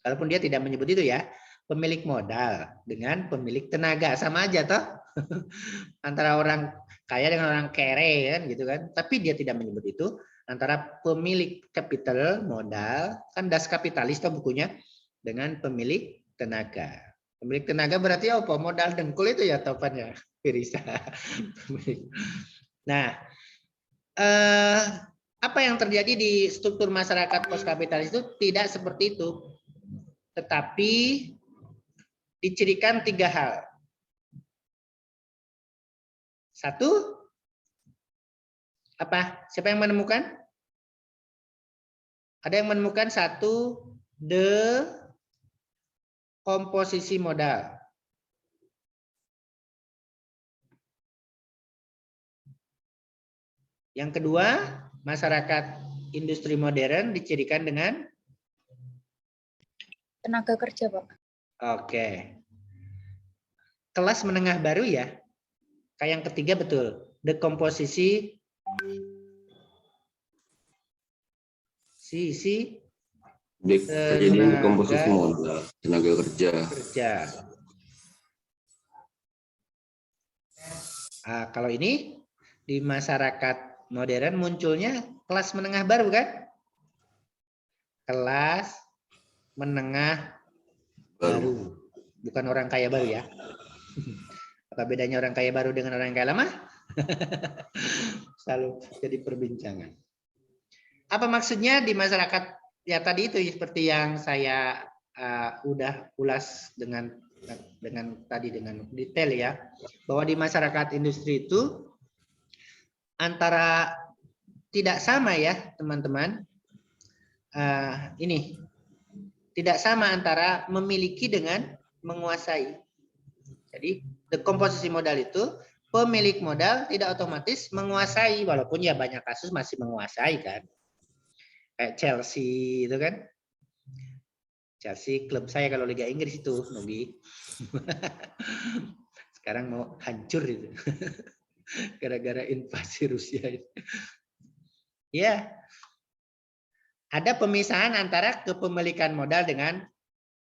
Walaupun dia tidak menyebut itu ya, pemilik modal dengan pemilik tenaga sama aja toh. Antara orang kaya dengan orang kere kan gitu kan. Tapi dia tidak menyebut itu. Antara pemilik capital modal, kan Das Kapitalis toh bukunya, dengan pemilik tenaga. Pemilik tenaga berarti apa? Modal dengkul itu ya topannya, Firisa. Nah, apa yang terjadi di struktur masyarakat post kapitalis itu tidak seperti itu. Tetapi dicirikan 3 hal. 1, apa? Siapa yang menemukan? Ada yang menemukan 1, komposisi modal. Yang kedua, masyarakat industri modern dicirikan dengan Tenaga kerja, Pak. Oke. Kelas menengah baru ya. Kayak yang ketiga betul. Dekomposisi jadi komposisi modal, tenaga kerja. Nah, kalau ini di masyarakat modern munculnya kelas menengah baru kan? Kelas menengah baru. Bukan orang kaya baru ya. Apa bedanya orang kaya baru dengan orang kaya lama? Selalu jadi perbincangan. Apa maksudnya di masyarakat ya tadi itu seperti yang saya udah ulas dengan detail ya, bahwa di masyarakat industri itu antara tidak sama ya teman-teman, ini tidak sama antara memiliki dengan menguasai. Jadi dekomposisi modal itu pemilik modal tidak otomatis menguasai, walaupun ya banyak kasus masih menguasai kan, kayak Chelsea itu kan. Chelsea klub saya kalau Liga Inggris itu, Nugi. Sekarang mau hancur itu. Gara-gara invasi Rusia itu. Ya. Ada pemisahan antara kepemilikan modal dengan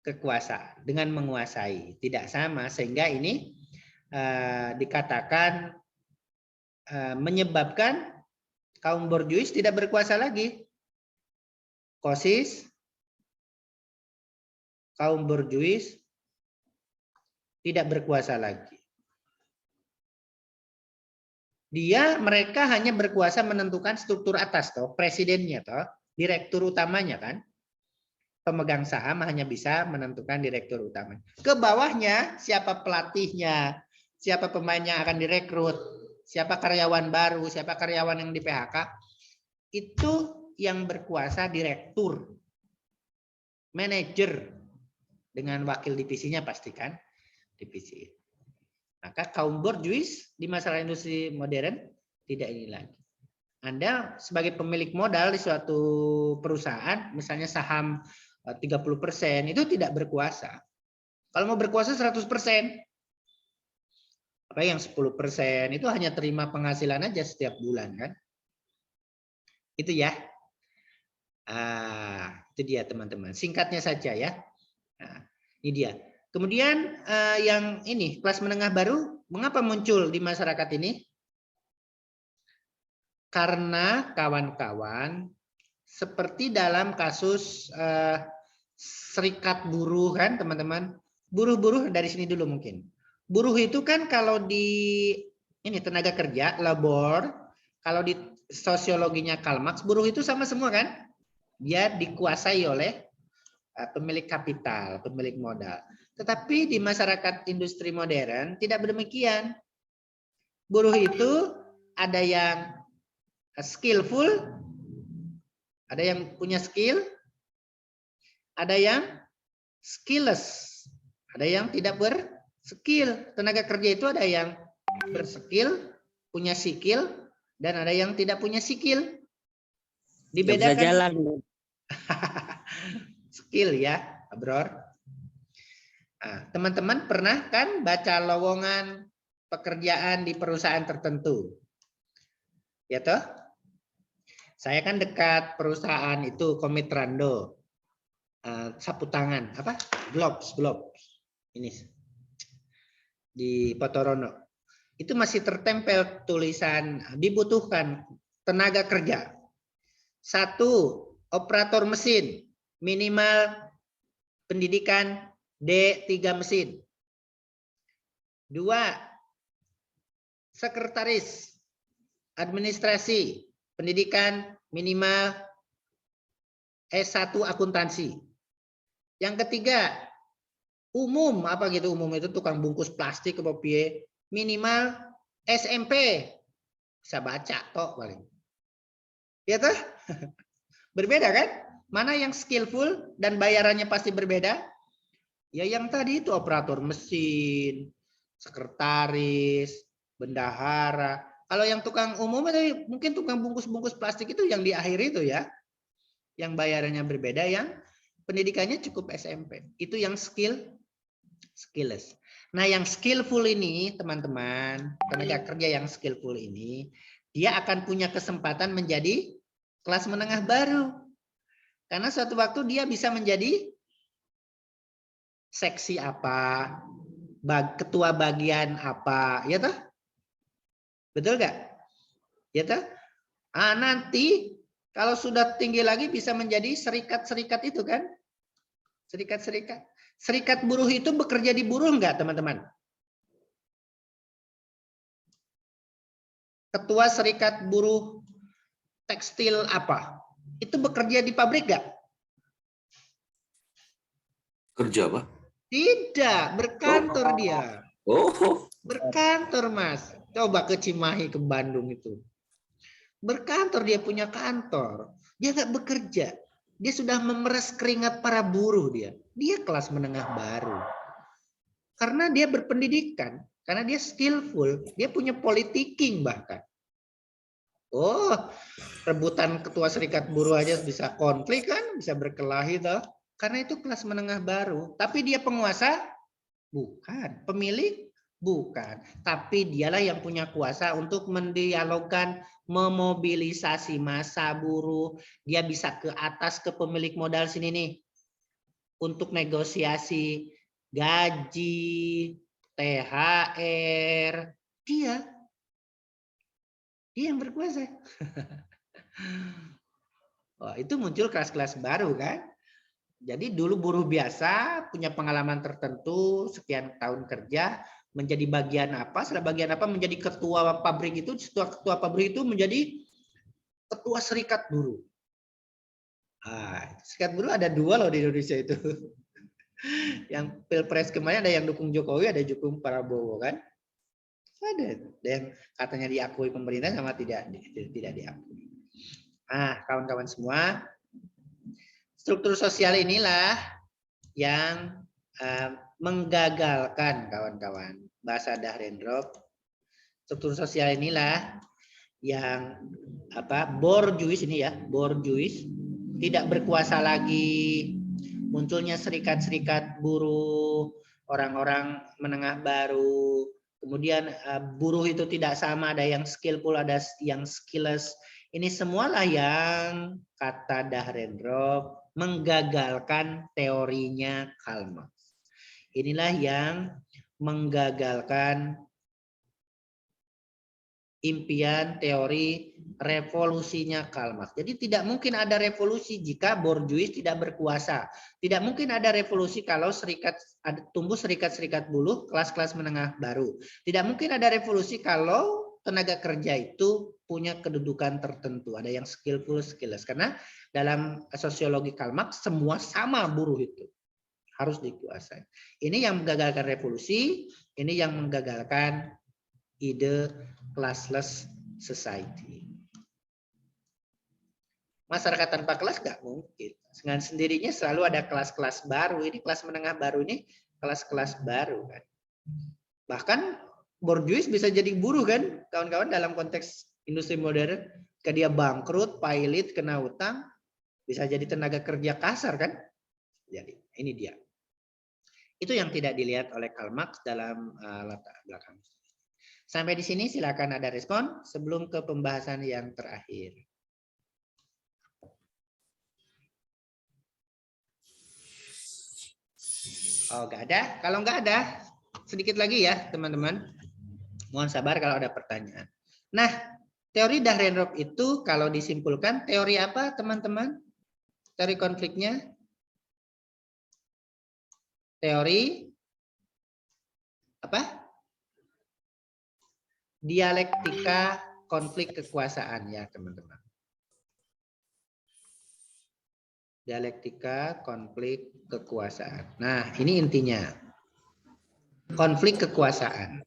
kekuasaan, dengan menguasai. Tidak sama, sehingga ini dikatakan menyebabkan kaum borjuis tidak berkuasa lagi. Kosis, kaum borjuis tidak berkuasa lagi. Mereka hanya berkuasa menentukan struktur atas, toh, presidennya, toh, direktur utamanya kan. Pemegang saham hanya bisa menentukan direktur utamanya. Ke bawahnya siapa pelatihnya, siapa pemain yang akan direkrut, siapa karyawan baru, siapa karyawan yang di PHK, itu yang berkuasa direktur, manajer, dengan wakil divisinya pastikan divisi. Maka kaum borjuis di masalah industri modern tidak ini lagi. Anda sebagai pemilik modal di suatu perusahaan, misalnya saham 30%, itu tidak berkuasa. Kalau mau berkuasa 100%, apa yang 10% itu hanya terima penghasilan aja setiap bulan kan? Itu ya. Itu dia teman-teman. Singkatnya saja ya. Nah, ini dia. Kemudian yang ini kelas menengah baru, mengapa muncul di masyarakat ini? Karena kawan-kawan seperti dalam kasus serikat buruh kan teman-teman. Buruh-buruh dari sini dulu mungkin. Buruh itu kan kalau di ini tenaga kerja, labor, kalau di sosiologinya Karl Marx, buruh itu sama semua kan? Dia dikuasai oleh pemilik kapital, pemilik modal. Tetapi di masyarakat industri modern tidak demikian. Buruh itu ada yang skillful, ada yang punya skill, ada yang skillless, ada yang tidak berskill. Tenaga kerja itu ada yang berskill, punya skill, dan ada yang tidak punya skill. Dibedakan. jalan. Skill ya, Bror. Teman-teman pernah kan baca lowongan pekerjaan di perusahaan tertentu? Ya toh? Saya kan dekat perusahaan itu Komitrando, sapu tangan, apa? Globes. Ini di Potorono. Itu masih tertempel tulisan dibutuhkan tenaga kerja. 1, operator mesin, minimal pendidikan D3 mesin. 2, sekretaris administrasi, pendidikan minimal S1 akuntansi. Yang ketiga, umum, apa gitu umum itu tukang bungkus plastik apa piye, minimal SMP. Bisa baca toh paling. Ya toh? Berbeda kan? Mana yang skillful dan bayarannya pasti berbeda? Ya yang tadi itu operator mesin, sekretaris, bendahara. Kalau yang tukang umum itu mungkin tukang bungkus-bungkus plastik itu yang di akhir itu ya. Yang bayarannya berbeda, yang pendidikannya cukup SMP. Itu yang skillless. Nah, yang skillful ini, teman-teman, tenaga kerja yang skillful ini, dia akan punya kesempatan menjadi kelas menengah baru. Karena suatu waktu dia bisa menjadi seksi apa, ketua bagian apa, ya toh? Betul nggak? Ya toh? Nanti kalau sudah tinggi lagi bisa menjadi serikat-serikat itu kan? Serikat-serikat. Serikat buruh itu bekerja di buruh nggak, teman-teman? Ketua serikat buruh tekstil apa? Itu bekerja di pabrik nggak? Kerja, Pak? Tidak, berkantor dia. Oh. Berkantor, Mas. Coba ke Cimahi, ke Bandung itu. Berkantor, dia punya kantor. Dia nggak bekerja. Dia sudah memeras keringat para buruh dia. Dia kelas menengah baru. Karena dia berpendidikan. Karena dia skillful. Dia punya politiking bahkan. Oh, rebutan ketua serikat buruh aja bisa konflik kan. Bisa berkelahi toh. Karena itu kelas menengah baru. Tapi dia penguasa? Bukan. Pemilik? Bukan. Tapi dialah yang punya kuasa untuk mendialogkan, memobilisasi massa buruh. Dia bisa ke atas ke pemilik modal sini nih. Untuk negosiasi gaji, THR. Dia yang berkuasa. Wah, itu muncul kelas-kelas baru kan. Jadi dulu buruh biasa punya pengalaman tertentu sekian tahun kerja menjadi bagian apa, setelah bagian apa menjadi ketua pabrik itu, ketua pabrik itu menjadi ketua serikat buruh. Serikat buruh ada 2 loh di Indonesia itu. Yang Pilpres kemarin ada yang dukung Jokowi, ada yang dukung Prabowo kan. Ada yang katanya diakui pemerintah sama tidak diakui. Kawan-kawan semua, struktur sosial inilah yang menggagalkan kawan-kawan. Bahasa Dahrendorf, struktur sosial inilah yang bourgeois ini ya, bourgeois tidak berkuasa lagi, munculnya serikat-serikat buruh, orang-orang menengah baru, kemudian buruh itu tidak sama, ada yang skillful, ada yang skillless. Ini semualah yang kata Dahrendorf menggagalkan teorinya Karl Marx. Inilah yang menggagalkan impian teori revolusinya Karl Marx. Jadi tidak mungkin ada revolusi jika bourgeois tidak berkuasa. Tidak mungkin ada revolusi kalau tumbuh serikat-serikat buruh, kelas-kelas menengah baru. Tidak mungkin ada revolusi kalau tenaga kerja itu punya kedudukan tertentu. Ada yang skillful, skillless. Karena dalam sosiologi Karl Marx semua sama buruh itu. Harus dikuasai. Ini yang menggagalkan revolusi, ini yang menggagalkan ide classless society. Masyarakat tanpa kelas nggak mungkin. Dengan sendirinya selalu ada kelas-kelas baru. Ini kelas menengah baru ini kelas-kelas baru kan. Bahkan bourgeois bisa jadi buruh kan, kawan-kawan dalam konteks industri modern. Ketika dia bangkrut, pailit, kena utang, bisa jadi tenaga kerja kasar kan. Jadi ini dia. Itu yang tidak dilihat oleh Karl Marx dalam latar belakang. Sampai di sini silakan ada respon sebelum ke pembahasan yang terakhir. Oh, nggak ada. Kalau nggak ada, sedikit lagi ya teman-teman. Mohon sabar kalau ada pertanyaan. Nah, teori Dahrendorf itu kalau disimpulkan teori apa teman-teman? Teori konfliknya? Teori apa? Dialektika konflik kekuasaan ya teman-teman. Dialektika konflik kekuasaan. Nah, ini intinya. Konflik kekuasaan.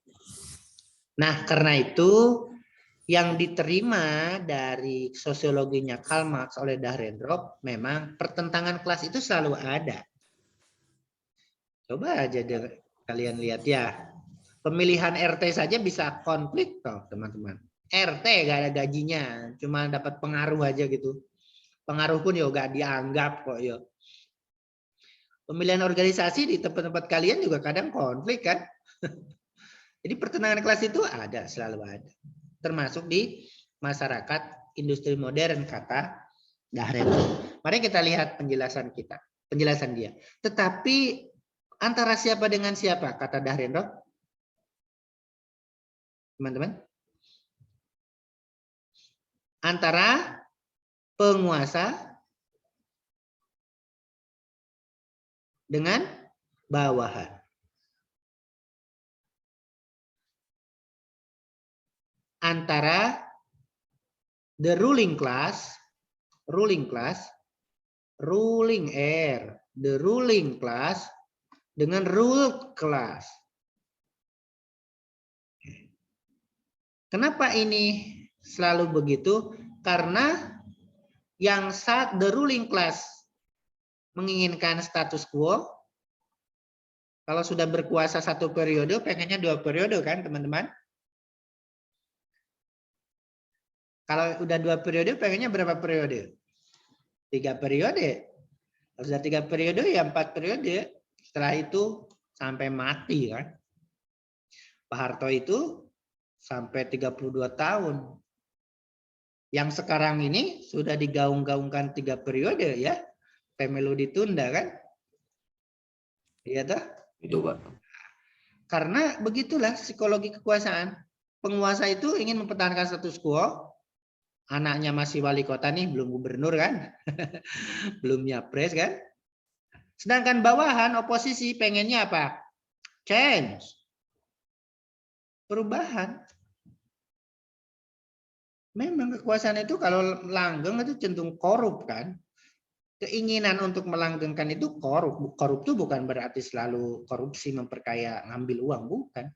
Nah, karena itu yang diterima dari sosiologinya Karl Marx oleh Dahrendorf memang pertentangan kelas itu selalu ada. Coba aja kalian lihat ya. Pemilihan RT saja bisa konflik toh, teman-teman. RT gak ada gajinya, cuma dapat pengaruh aja gitu. Pengaruh pun ya gak dianggap kok ya. Pemilihan organisasi di tempat-tempat kalian juga kadang konflik kan. Jadi pertentangan kelas itu ada, selalu ada. Termasuk di masyarakat industri modern kata Dahrendorf. Mari kita lihat penjelasan dia. Tetapi antara siapa dengan siapa kata Dahrendorf? Teman-teman? Antara penguasa dengan bawahan. Antara the ruling class, the ruling class dengan ruled class. Kenapa ini selalu begitu? Karena yang the ruling class menginginkan status quo. Kalau sudah berkuasa 1 periode, pengennya 2 periode kan teman-teman? Kalau udah 2 periode, pengennya berapa periode? 3 periode. Kalau sudah 3 periode ya 4 periode. Setelah itu sampai mati kan. Pak Harto itu sampai 32 tahun. Yang sekarang ini sudah digaung-gaungkan 3 periode ya. Pemilu ditunda kan. Iya toh? Itu Pak. Karena begitulah psikologi kekuasaan. Penguasa itu ingin mempertahankan status quo. Anaknya masih wali kota nih, belum gubernur kan. Belum nyapres kan. Sedangkan bawahan oposisi pengennya apa? Change. Perubahan. Memang kekuasaan itu kalau langgeng itu cenderung korup kan. Keinginan untuk melanggengkan itu korup. Korup itu bukan berarti selalu korupsi, memperkaya, ngambil uang, bukan.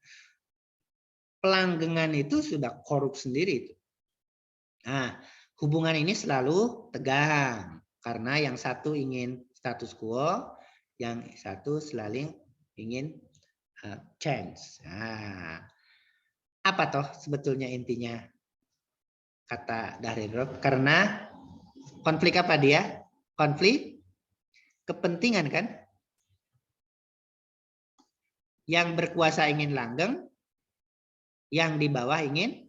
Pelanggengan itu sudah korup sendiri itu. Nah, hubungan ini selalu tegang karena yang satu ingin status quo, yang satu selalu ingin change. Nah, apa toh sebetulnya intinya kata Dahrendorf? Karena konflik apa dia? Konflik kepentingan kan? Yang berkuasa ingin langgeng, yang di bawah ingin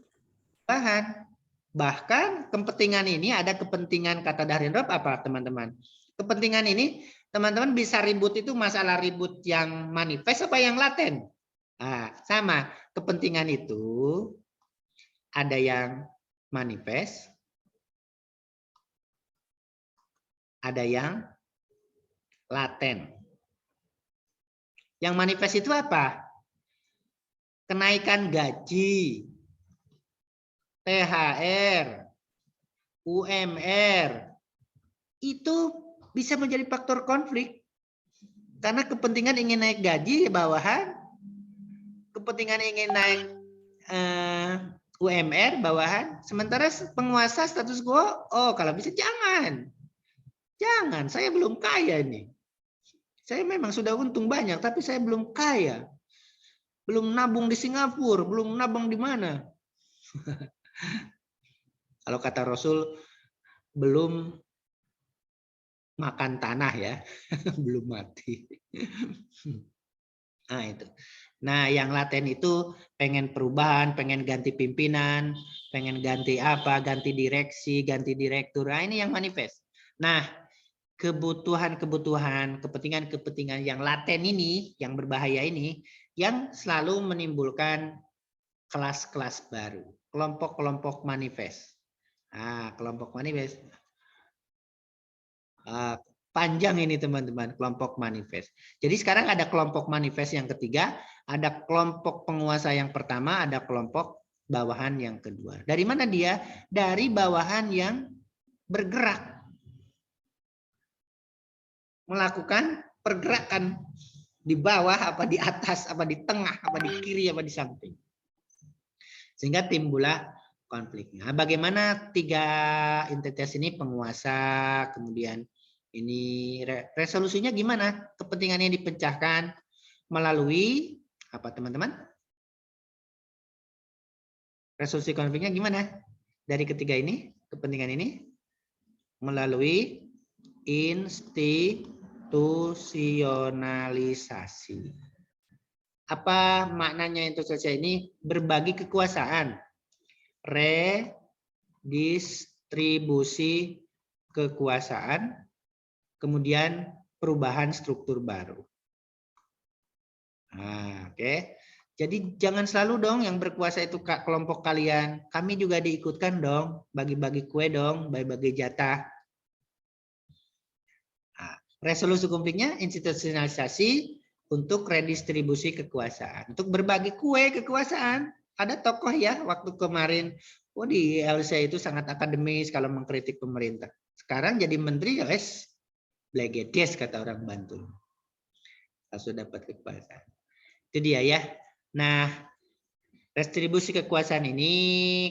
bahan. Bahkan kepentingan ini ada kepentingan kata Dahrendorf apa teman-teman? Kepentingan ini teman-teman bisa ribut itu masalah ribut yang manifest apa yang laten? Nah, sama. Kepentingan itu ada yang manifest, ada yang laten. Yang manifest itu apa? Kenaikan gaji, THR, UMR, itu bisa menjadi faktor konflik. Karena kepentingan ingin naik gaji bawahan, kepentingan ingin naik UMR bawahan, sementara penguasa status quo, oh kalau bisa jangan. Jangan, saya belum kaya nih. Saya memang sudah untung banyak, tapi saya belum kaya. Belum nabung di Singapura, belum nabung di mana. Kalau kata Rasul, belum makan tanah ya, belum mati. Nah itu. Nah yang laten itu pengen perubahan, pengen ganti pimpinan, pengen ganti apa, ganti direksi, ganti direktur. Nah ini yang manifest. Nah kebutuhan-kebutuhan, kepentingan-kepentingan yang laten ini, yang berbahaya ini, yang selalu menimbulkan kelas-kelas baru, kelompok-kelompok manifest. Nah, kelompok manifest. Panjang ini teman-teman, kelompok manifest. Jadi sekarang ada kelompok manifest yang ketiga, ada kelompok penguasa yang pertama, ada kelompok bawahan yang kedua. Dari mana dia? Dari bawahan yang bergerak. Melakukan pergerakan di bawah, apa di atas, apa di tengah, apa di kiri, apa di samping. Sehingga timbullah konfliknya. Bagaimana tiga entitas ini, penguasa, kemudian ini resolusinya gimana? Kepentingannya dipecahkan melalui apa teman-teman? Resolusi konfliknya gimana? Dari ketiga ini, kepentingan ini melalui institusionalisasi. Apa maknanya institusionalisasi ini? Berbagi kekuasaan, redistribusi kekuasaan, kemudian perubahan struktur baru. Nah, oke. Jadi jangan selalu dong yang berkuasa itu kelompok kalian. Kami juga diikutkan dong, bagi-bagi kue dong, bagi-bagi jatah. Nah, resolusi konfliknya institusionalisasi untuk redistribusi kekuasaan, untuk berbagi kue kekuasaan. Ada tokoh ya waktu kemarin, oh di LC itu sangat akademis kalau mengkritik pemerintah. Sekarang jadi menteri ya wes blegedes kata orang Bantul. Langsung dapat kekuasaan. Itu dia ya. Nah, redistribusi kekuasaan ini,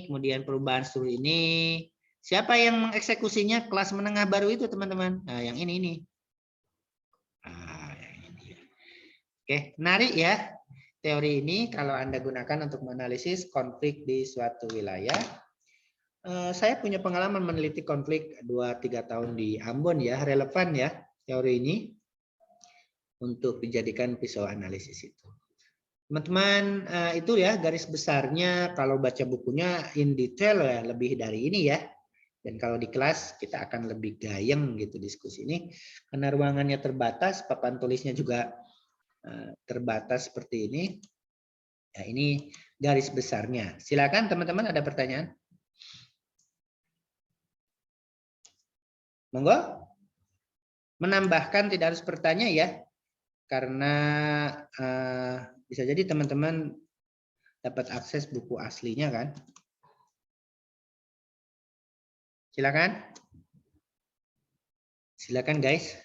kemudian perubahan struktur ini, siapa yang mengeksekusinya? Kelas menengah baru itu teman-teman. Nah, yang ini. Nah, yang ini. Oke, menarik ya. Teori ini kalau Anda gunakan untuk menganalisis konflik di suatu wilayah. Saya punya pengalaman meneliti konflik 2-3 tahun di Ambon ya, relevan ya. teori ini untuk dijadikan pisau analisis itu. Teman-teman, itu ya garis besarnya. Kalau baca bukunya in detail ya lebih dari ini ya. Dan kalau di kelas kita akan lebih gayeng gitu diskusi ini. Karena ruangannya terbatas, papan tulisnya juga terbatas seperti ini. Ya, ini garis besarnya. Silakan teman-teman, ada pertanyaan? Monggo. Menambahkan tidak harus bertanya ya. Karena bisa jadi teman-teman dapat akses buku aslinya kan. Silakan. Silakan guys.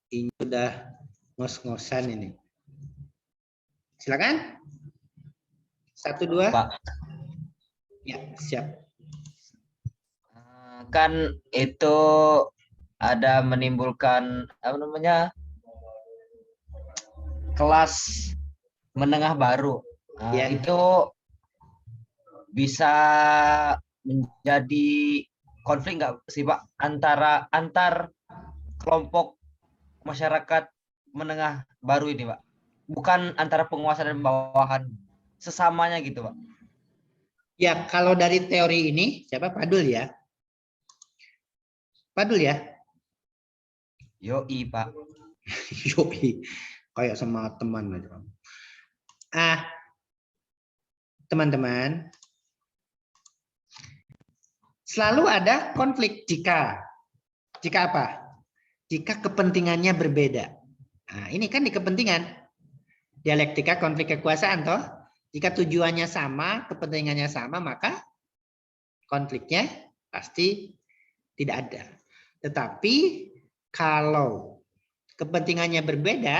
Ini udah ngos-ngosan ini. Silakan. 1, 2. Pak. Ya, siap. Kan itu ada menimbulkan apa namanya kelas menengah baru. Ya. Itu bisa menjadi konflik nggak sih Pak antar kelompok masyarakat menengah baru ini Pak? Bukan antara penguasa dan bawahan, sesamanya gitu Pak. Ya, kalau dari teori ini siapa? Padul ya? Padul ya? Yoi Pak. Yoi. Kayak sama teman aja. Teman-teman, selalu ada konflik jika apa? Jika kepentingannya berbeda. Nah, ini kan di kepentingan. Dialektika konflik kekuasaan toh. Jika tujuannya sama, kepentingannya sama, maka konfliknya pasti tidak ada. Tetapi kalau kepentingannya berbeda,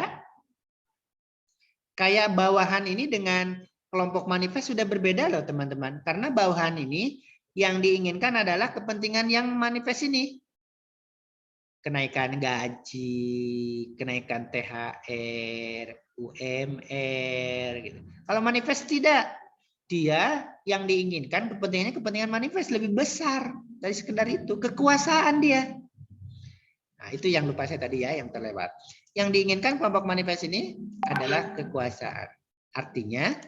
kayak bawahan ini dengan kelompok manifest sudah berbeda loh teman-teman. Karena bawahan ini yang diinginkan adalah kepentingan yang manifest ini. Kenaikan gaji, kenaikan THR, UMR. Gitu. Kalau manifest tidak. Dia yang diinginkan kepentingannya kepentingan manifest lebih besar dari sekedar itu. Kekuasaan dia. Nah, itu yang lupa saya tadi ya, yang terlewat. Yang diinginkan kelompok manifest ini adalah kekuasaan. Artinya,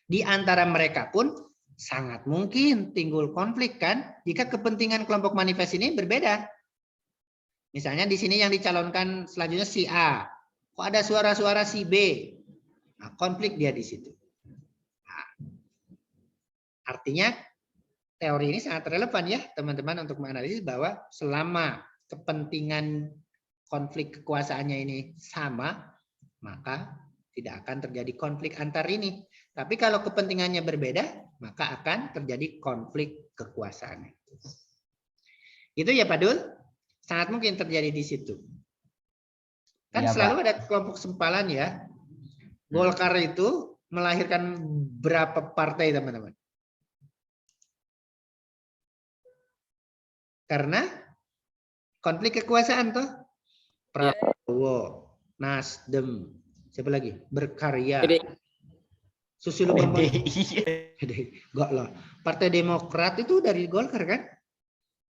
di antara mereka pun sangat mungkin timbul konflik kan, jika kepentingan kelompok manifest ini berbeda. Misalnya di sini yang dicalonkan selanjutnya si A. Kok ada suara-suara si B? Nah, konflik dia di situ. Nah, artinya, teori ini sangat relevan ya, teman-teman, untuk menganalisis bahwa selama kepentingan konflik kekuasaannya ini sama, maka tidak akan terjadi konflik antar ini. Tapi kalau kepentingannya berbeda, maka akan terjadi konflik kekuasaan. Itu ya Pak Dul? Sangat mungkin terjadi di situ. Kan ya, selalu Pak. Ada kelompok sempalan ya. Golkar itu melahirkan berapa partai teman-teman? Karena konflik kekuasaan toh. Prabowo, Nasdem, siapa lagi? Berkarya. Susilo Bambang. Enggak lah. Partai Demokrat itu dari Golkar kan?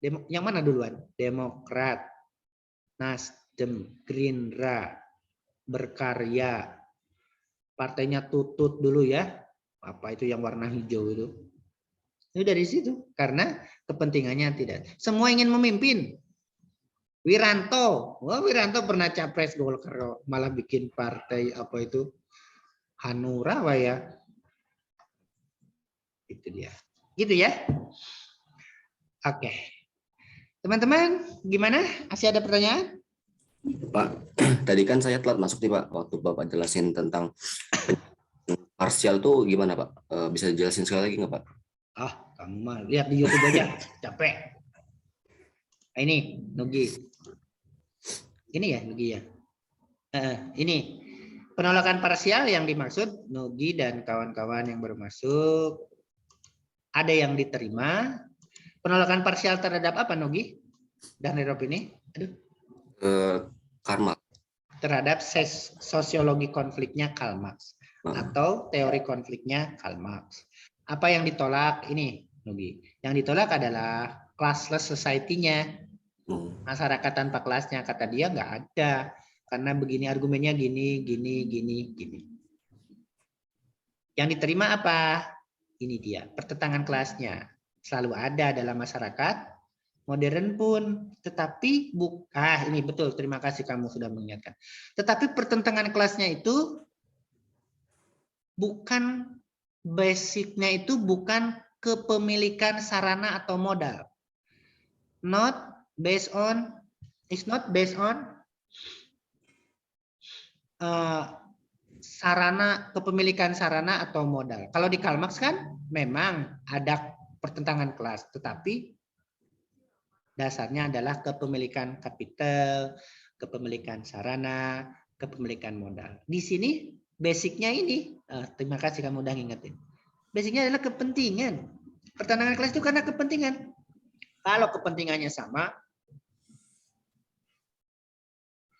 Yang mana duluan? Demokrat, Nasdem, Gerindra, Berkarya. Partainya Tutut dulu ya. Apa itu yang warna hijau itu? Itu dari situ. Karena kepentingannya tidak. Semua ingin memimpin. Wiranto. Wah, Wiranto pernah capres Golkar. Malah bikin partai apa itu? Hanura Wah ya. Itu dia. Gitu ya. Oke. Teman-teman, gimana? Masih ada pertanyaan? Pak, tadi kan saya telat masuk nih Pak, waktu Bapak jelasin tentang parsial tuh gimana Pak? Bisa dijelasin sekali lagi nggak Pak? Ah, kamu mah lihat di YouTube aja, capek. Ini, Nugi. Ini ya, Nugi ya. Ini, penolakan parsial yang dimaksud Nugi dan kawan-kawan yang baru masuk. Ada yang diterima. Penolakan parsial terhadap apa, Nugi? Dan Rob ini? Aduh. Karl Marx. Terhadap sosiologi konfliknya Karl Marx. Atau teori konfliknya Karl Marx. Apa yang ditolak? Ini, Nugi. Yang ditolak adalah classless society-nya. Masyarakat tanpa kelasnya, kata dia nggak ada. Karena begini argumennya gini. Yang diterima apa? Ini dia, pertentangan kelasnya. Selalu ada dalam masyarakat modern pun. Tetapi, ini betul, terima kasih kamu sudah mengingatkan. Tetapi pertentangan kelasnya itu bukan, basicnya itu bukan kepemilikan sarana atau modal. It's not based on kepemilikan sarana atau modal. Kalau di Karl Marx kan memang ada pertentangan kelas, tetapi dasarnya adalah kepemilikan kapital, kepemilikan sarana, kepemilikan modal. Di sini basicnya ini, terima kasih kamu udah ngingetin. Basicnya adalah kepentingan. Pertentangan kelas itu karena kepentingan. Kalau kepentingannya sama,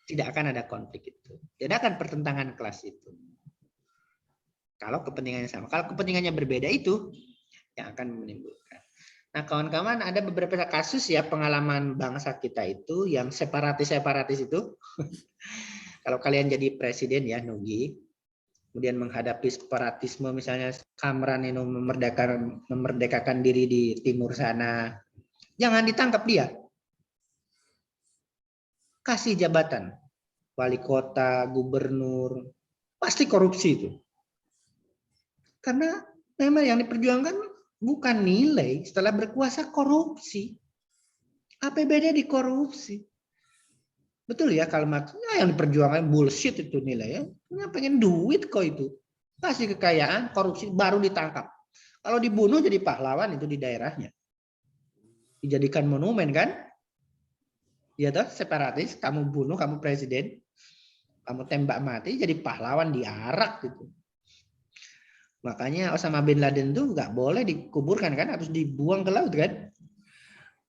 tidak akan ada konflik itu. Tidak akan pertentangan kelas itu. Kalau kepentingannya sama. Kalau kepentingannya berbeda itu yang akan menimbulkan. Nah, kawan-kawan, ada beberapa kasus ya pengalaman bangsa kita itu yang separatis itu. Kalau kalian jadi presiden ya, Nugi, kemudian menghadapi separatisme, misalnya Kamran ini memerdekakan diri di timur sana, jangan ditangkap dia. Kasih jabatan. Wali kota, gubernur, pasti korupsi itu. Karena memang yang diperjuangkan bukan nilai, setelah berkuasa korupsi. APBD dikorupsi. Betul ya kalau yang diperjuangkan bullshit itu nilai ya. Pengen duit kok itu. Kasih kekayaan, korupsi, baru ditangkap. Kalau dibunuh jadi pahlawan itu di daerahnya. Dijadikan monumen kan? Ya toh, separatis, kamu bunuh, kamu presiden, kamu tembak mati, jadi pahlawan diarak gitu. Makanya Osama bin Laden tuh nggak boleh dikuburkan kan, harus dibuang ke laut kan.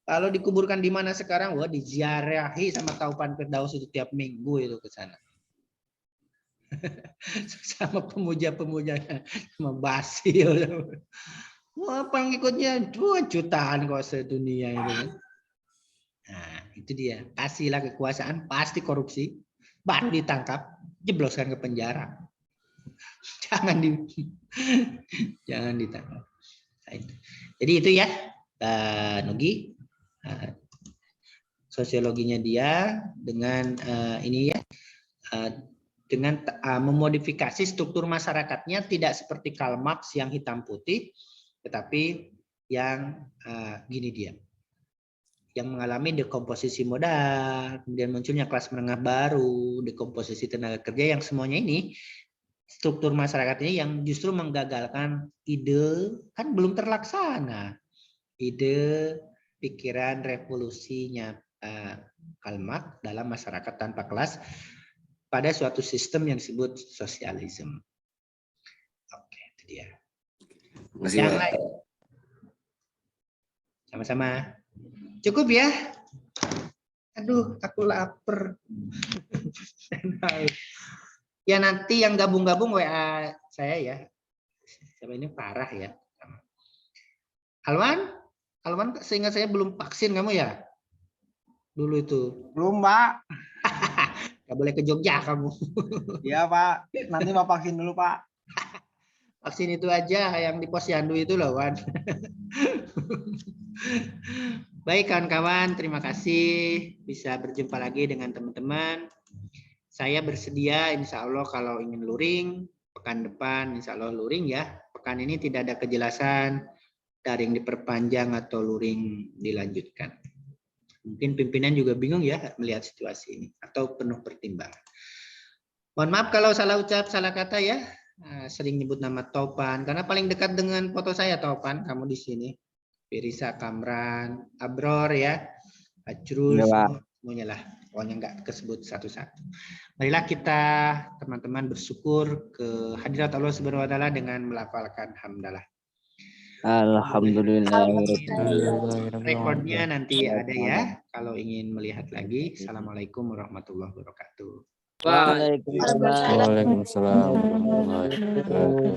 Kalau dikuburkan di mana sekarang, wah diziarahi sama Taufan Firdaus itu tiap minggu itu ke sana. Sama pemuja-pemujanya, sama Basil. Wah, pengikutnya 2 jutaan kok sedunia itu kan. Nah, itu dia. Kasihlah kekuasaan, pasti korupsi, baru ditangkap, jebloskan ke penjara. Jangan ditangkap. Nah, itu. Jadi itu ya, Nugi, sosiologinya dia dengan ini ya, dengan memodifikasi struktur masyarakatnya tidak seperti Karl Marx yang hitam putih, tetapi yang gini dia. Yang mengalami dekomposisi modal, kemudian munculnya kelas menengah baru, dekomposisi tenaga kerja, yang semuanya ini struktur masyarakat ini yang justru menggagalkan ide, kan belum terlaksana, ide pikiran revolusinya Karl Marx dalam masyarakat tanpa kelas pada suatu sistem yang disebut sosialisme. Oke, itu dia. Yang lain. Sama-sama. Cukup ya? Aduh, aku lapar. Ya nanti yang gabung-gabung WA saya ya. Siapa ini parah ya. Alwan, seingat saya belum vaksin kamu ya? Dulu itu. Belum, Pak. Gak boleh ke Jogja kamu. Iya, Pak. Nanti Pak vaksin dulu, Pak. Vaksin itu aja yang di Posyandu itu loh, Wan. Baik kawan-kawan, terima kasih bisa berjumpa lagi dengan teman-teman. Saya bersedia insya Allah kalau ingin luring, pekan depan insya Allah luring ya. Pekan ini tidak ada kejelasan daring diperpanjang atau luring dilanjutkan. Mungkin pimpinan juga bingung ya melihat situasi ini atau penuh pertimbangan. Mohon maaf kalau salah ucap, salah kata ya. Sering nyebut nama Topan karena paling dekat dengan foto saya Topan, kamu di sini. Firisa, Kamran, Abror ya, Ajrul, semuanya lah. Pokoknya nggak kesebut satu-satu. Marilah kita teman-teman bersyukur ke hadirat Allah Subhanahu wa taala dengan melafalkan hamdalah. Alhamdulillah. Rekodnya nanti ada ya kalau ingin melihat lagi. Assalamualaikum warahmatullahi wabarakatuh. Waalaikumsalam. Waalaikumsalam warahmatullahi wabarakatuh.